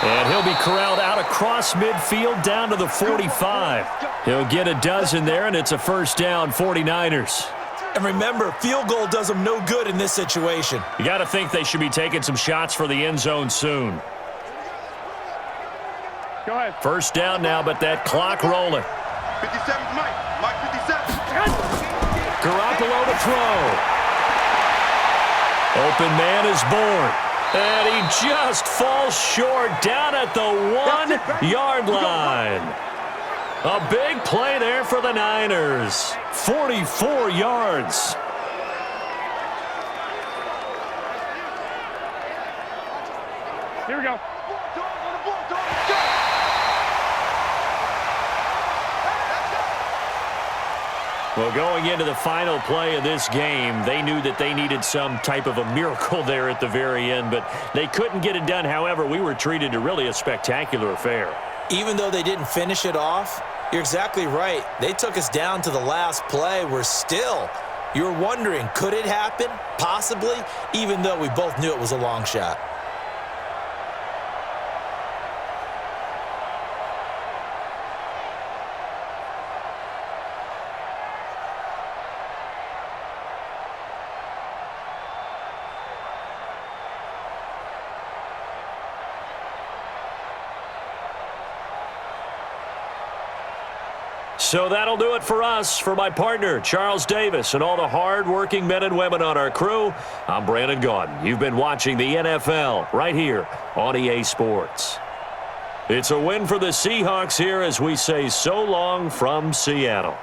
And he'll be corralled out across midfield down to the 45. He'll get a dozen there, and it's a first down, 49ers. And remember, field goal does them no good in this situation. You got to think they should be taking some shots for the end zone soon. Go ahead. First down now, but that clock rolling. 57, Mike 57. Garoppolo to throw. Open man is born. And he just falls short down at the 1-yard line. A big play there for the Niners. 44 yards. Here we go. Well, going into the final play of this game, they knew that they needed some type of a miracle there at the very end, but they couldn't get it done. However, we were treated to really a spectacular affair. Even though they didn't finish it off, you're exactly right. They took us down to the last play. We're still, you're wondering, could it happen? Possibly, even though we both knew it was a long shot. So that'll do it for us. For my partner, Charles Davis, and all the hard-working men and women on our crew, I'm Brandon Gaudin. You've been watching the NFL right here on EA Sports. It's a win for the Seahawks here as we say so long from Seattle.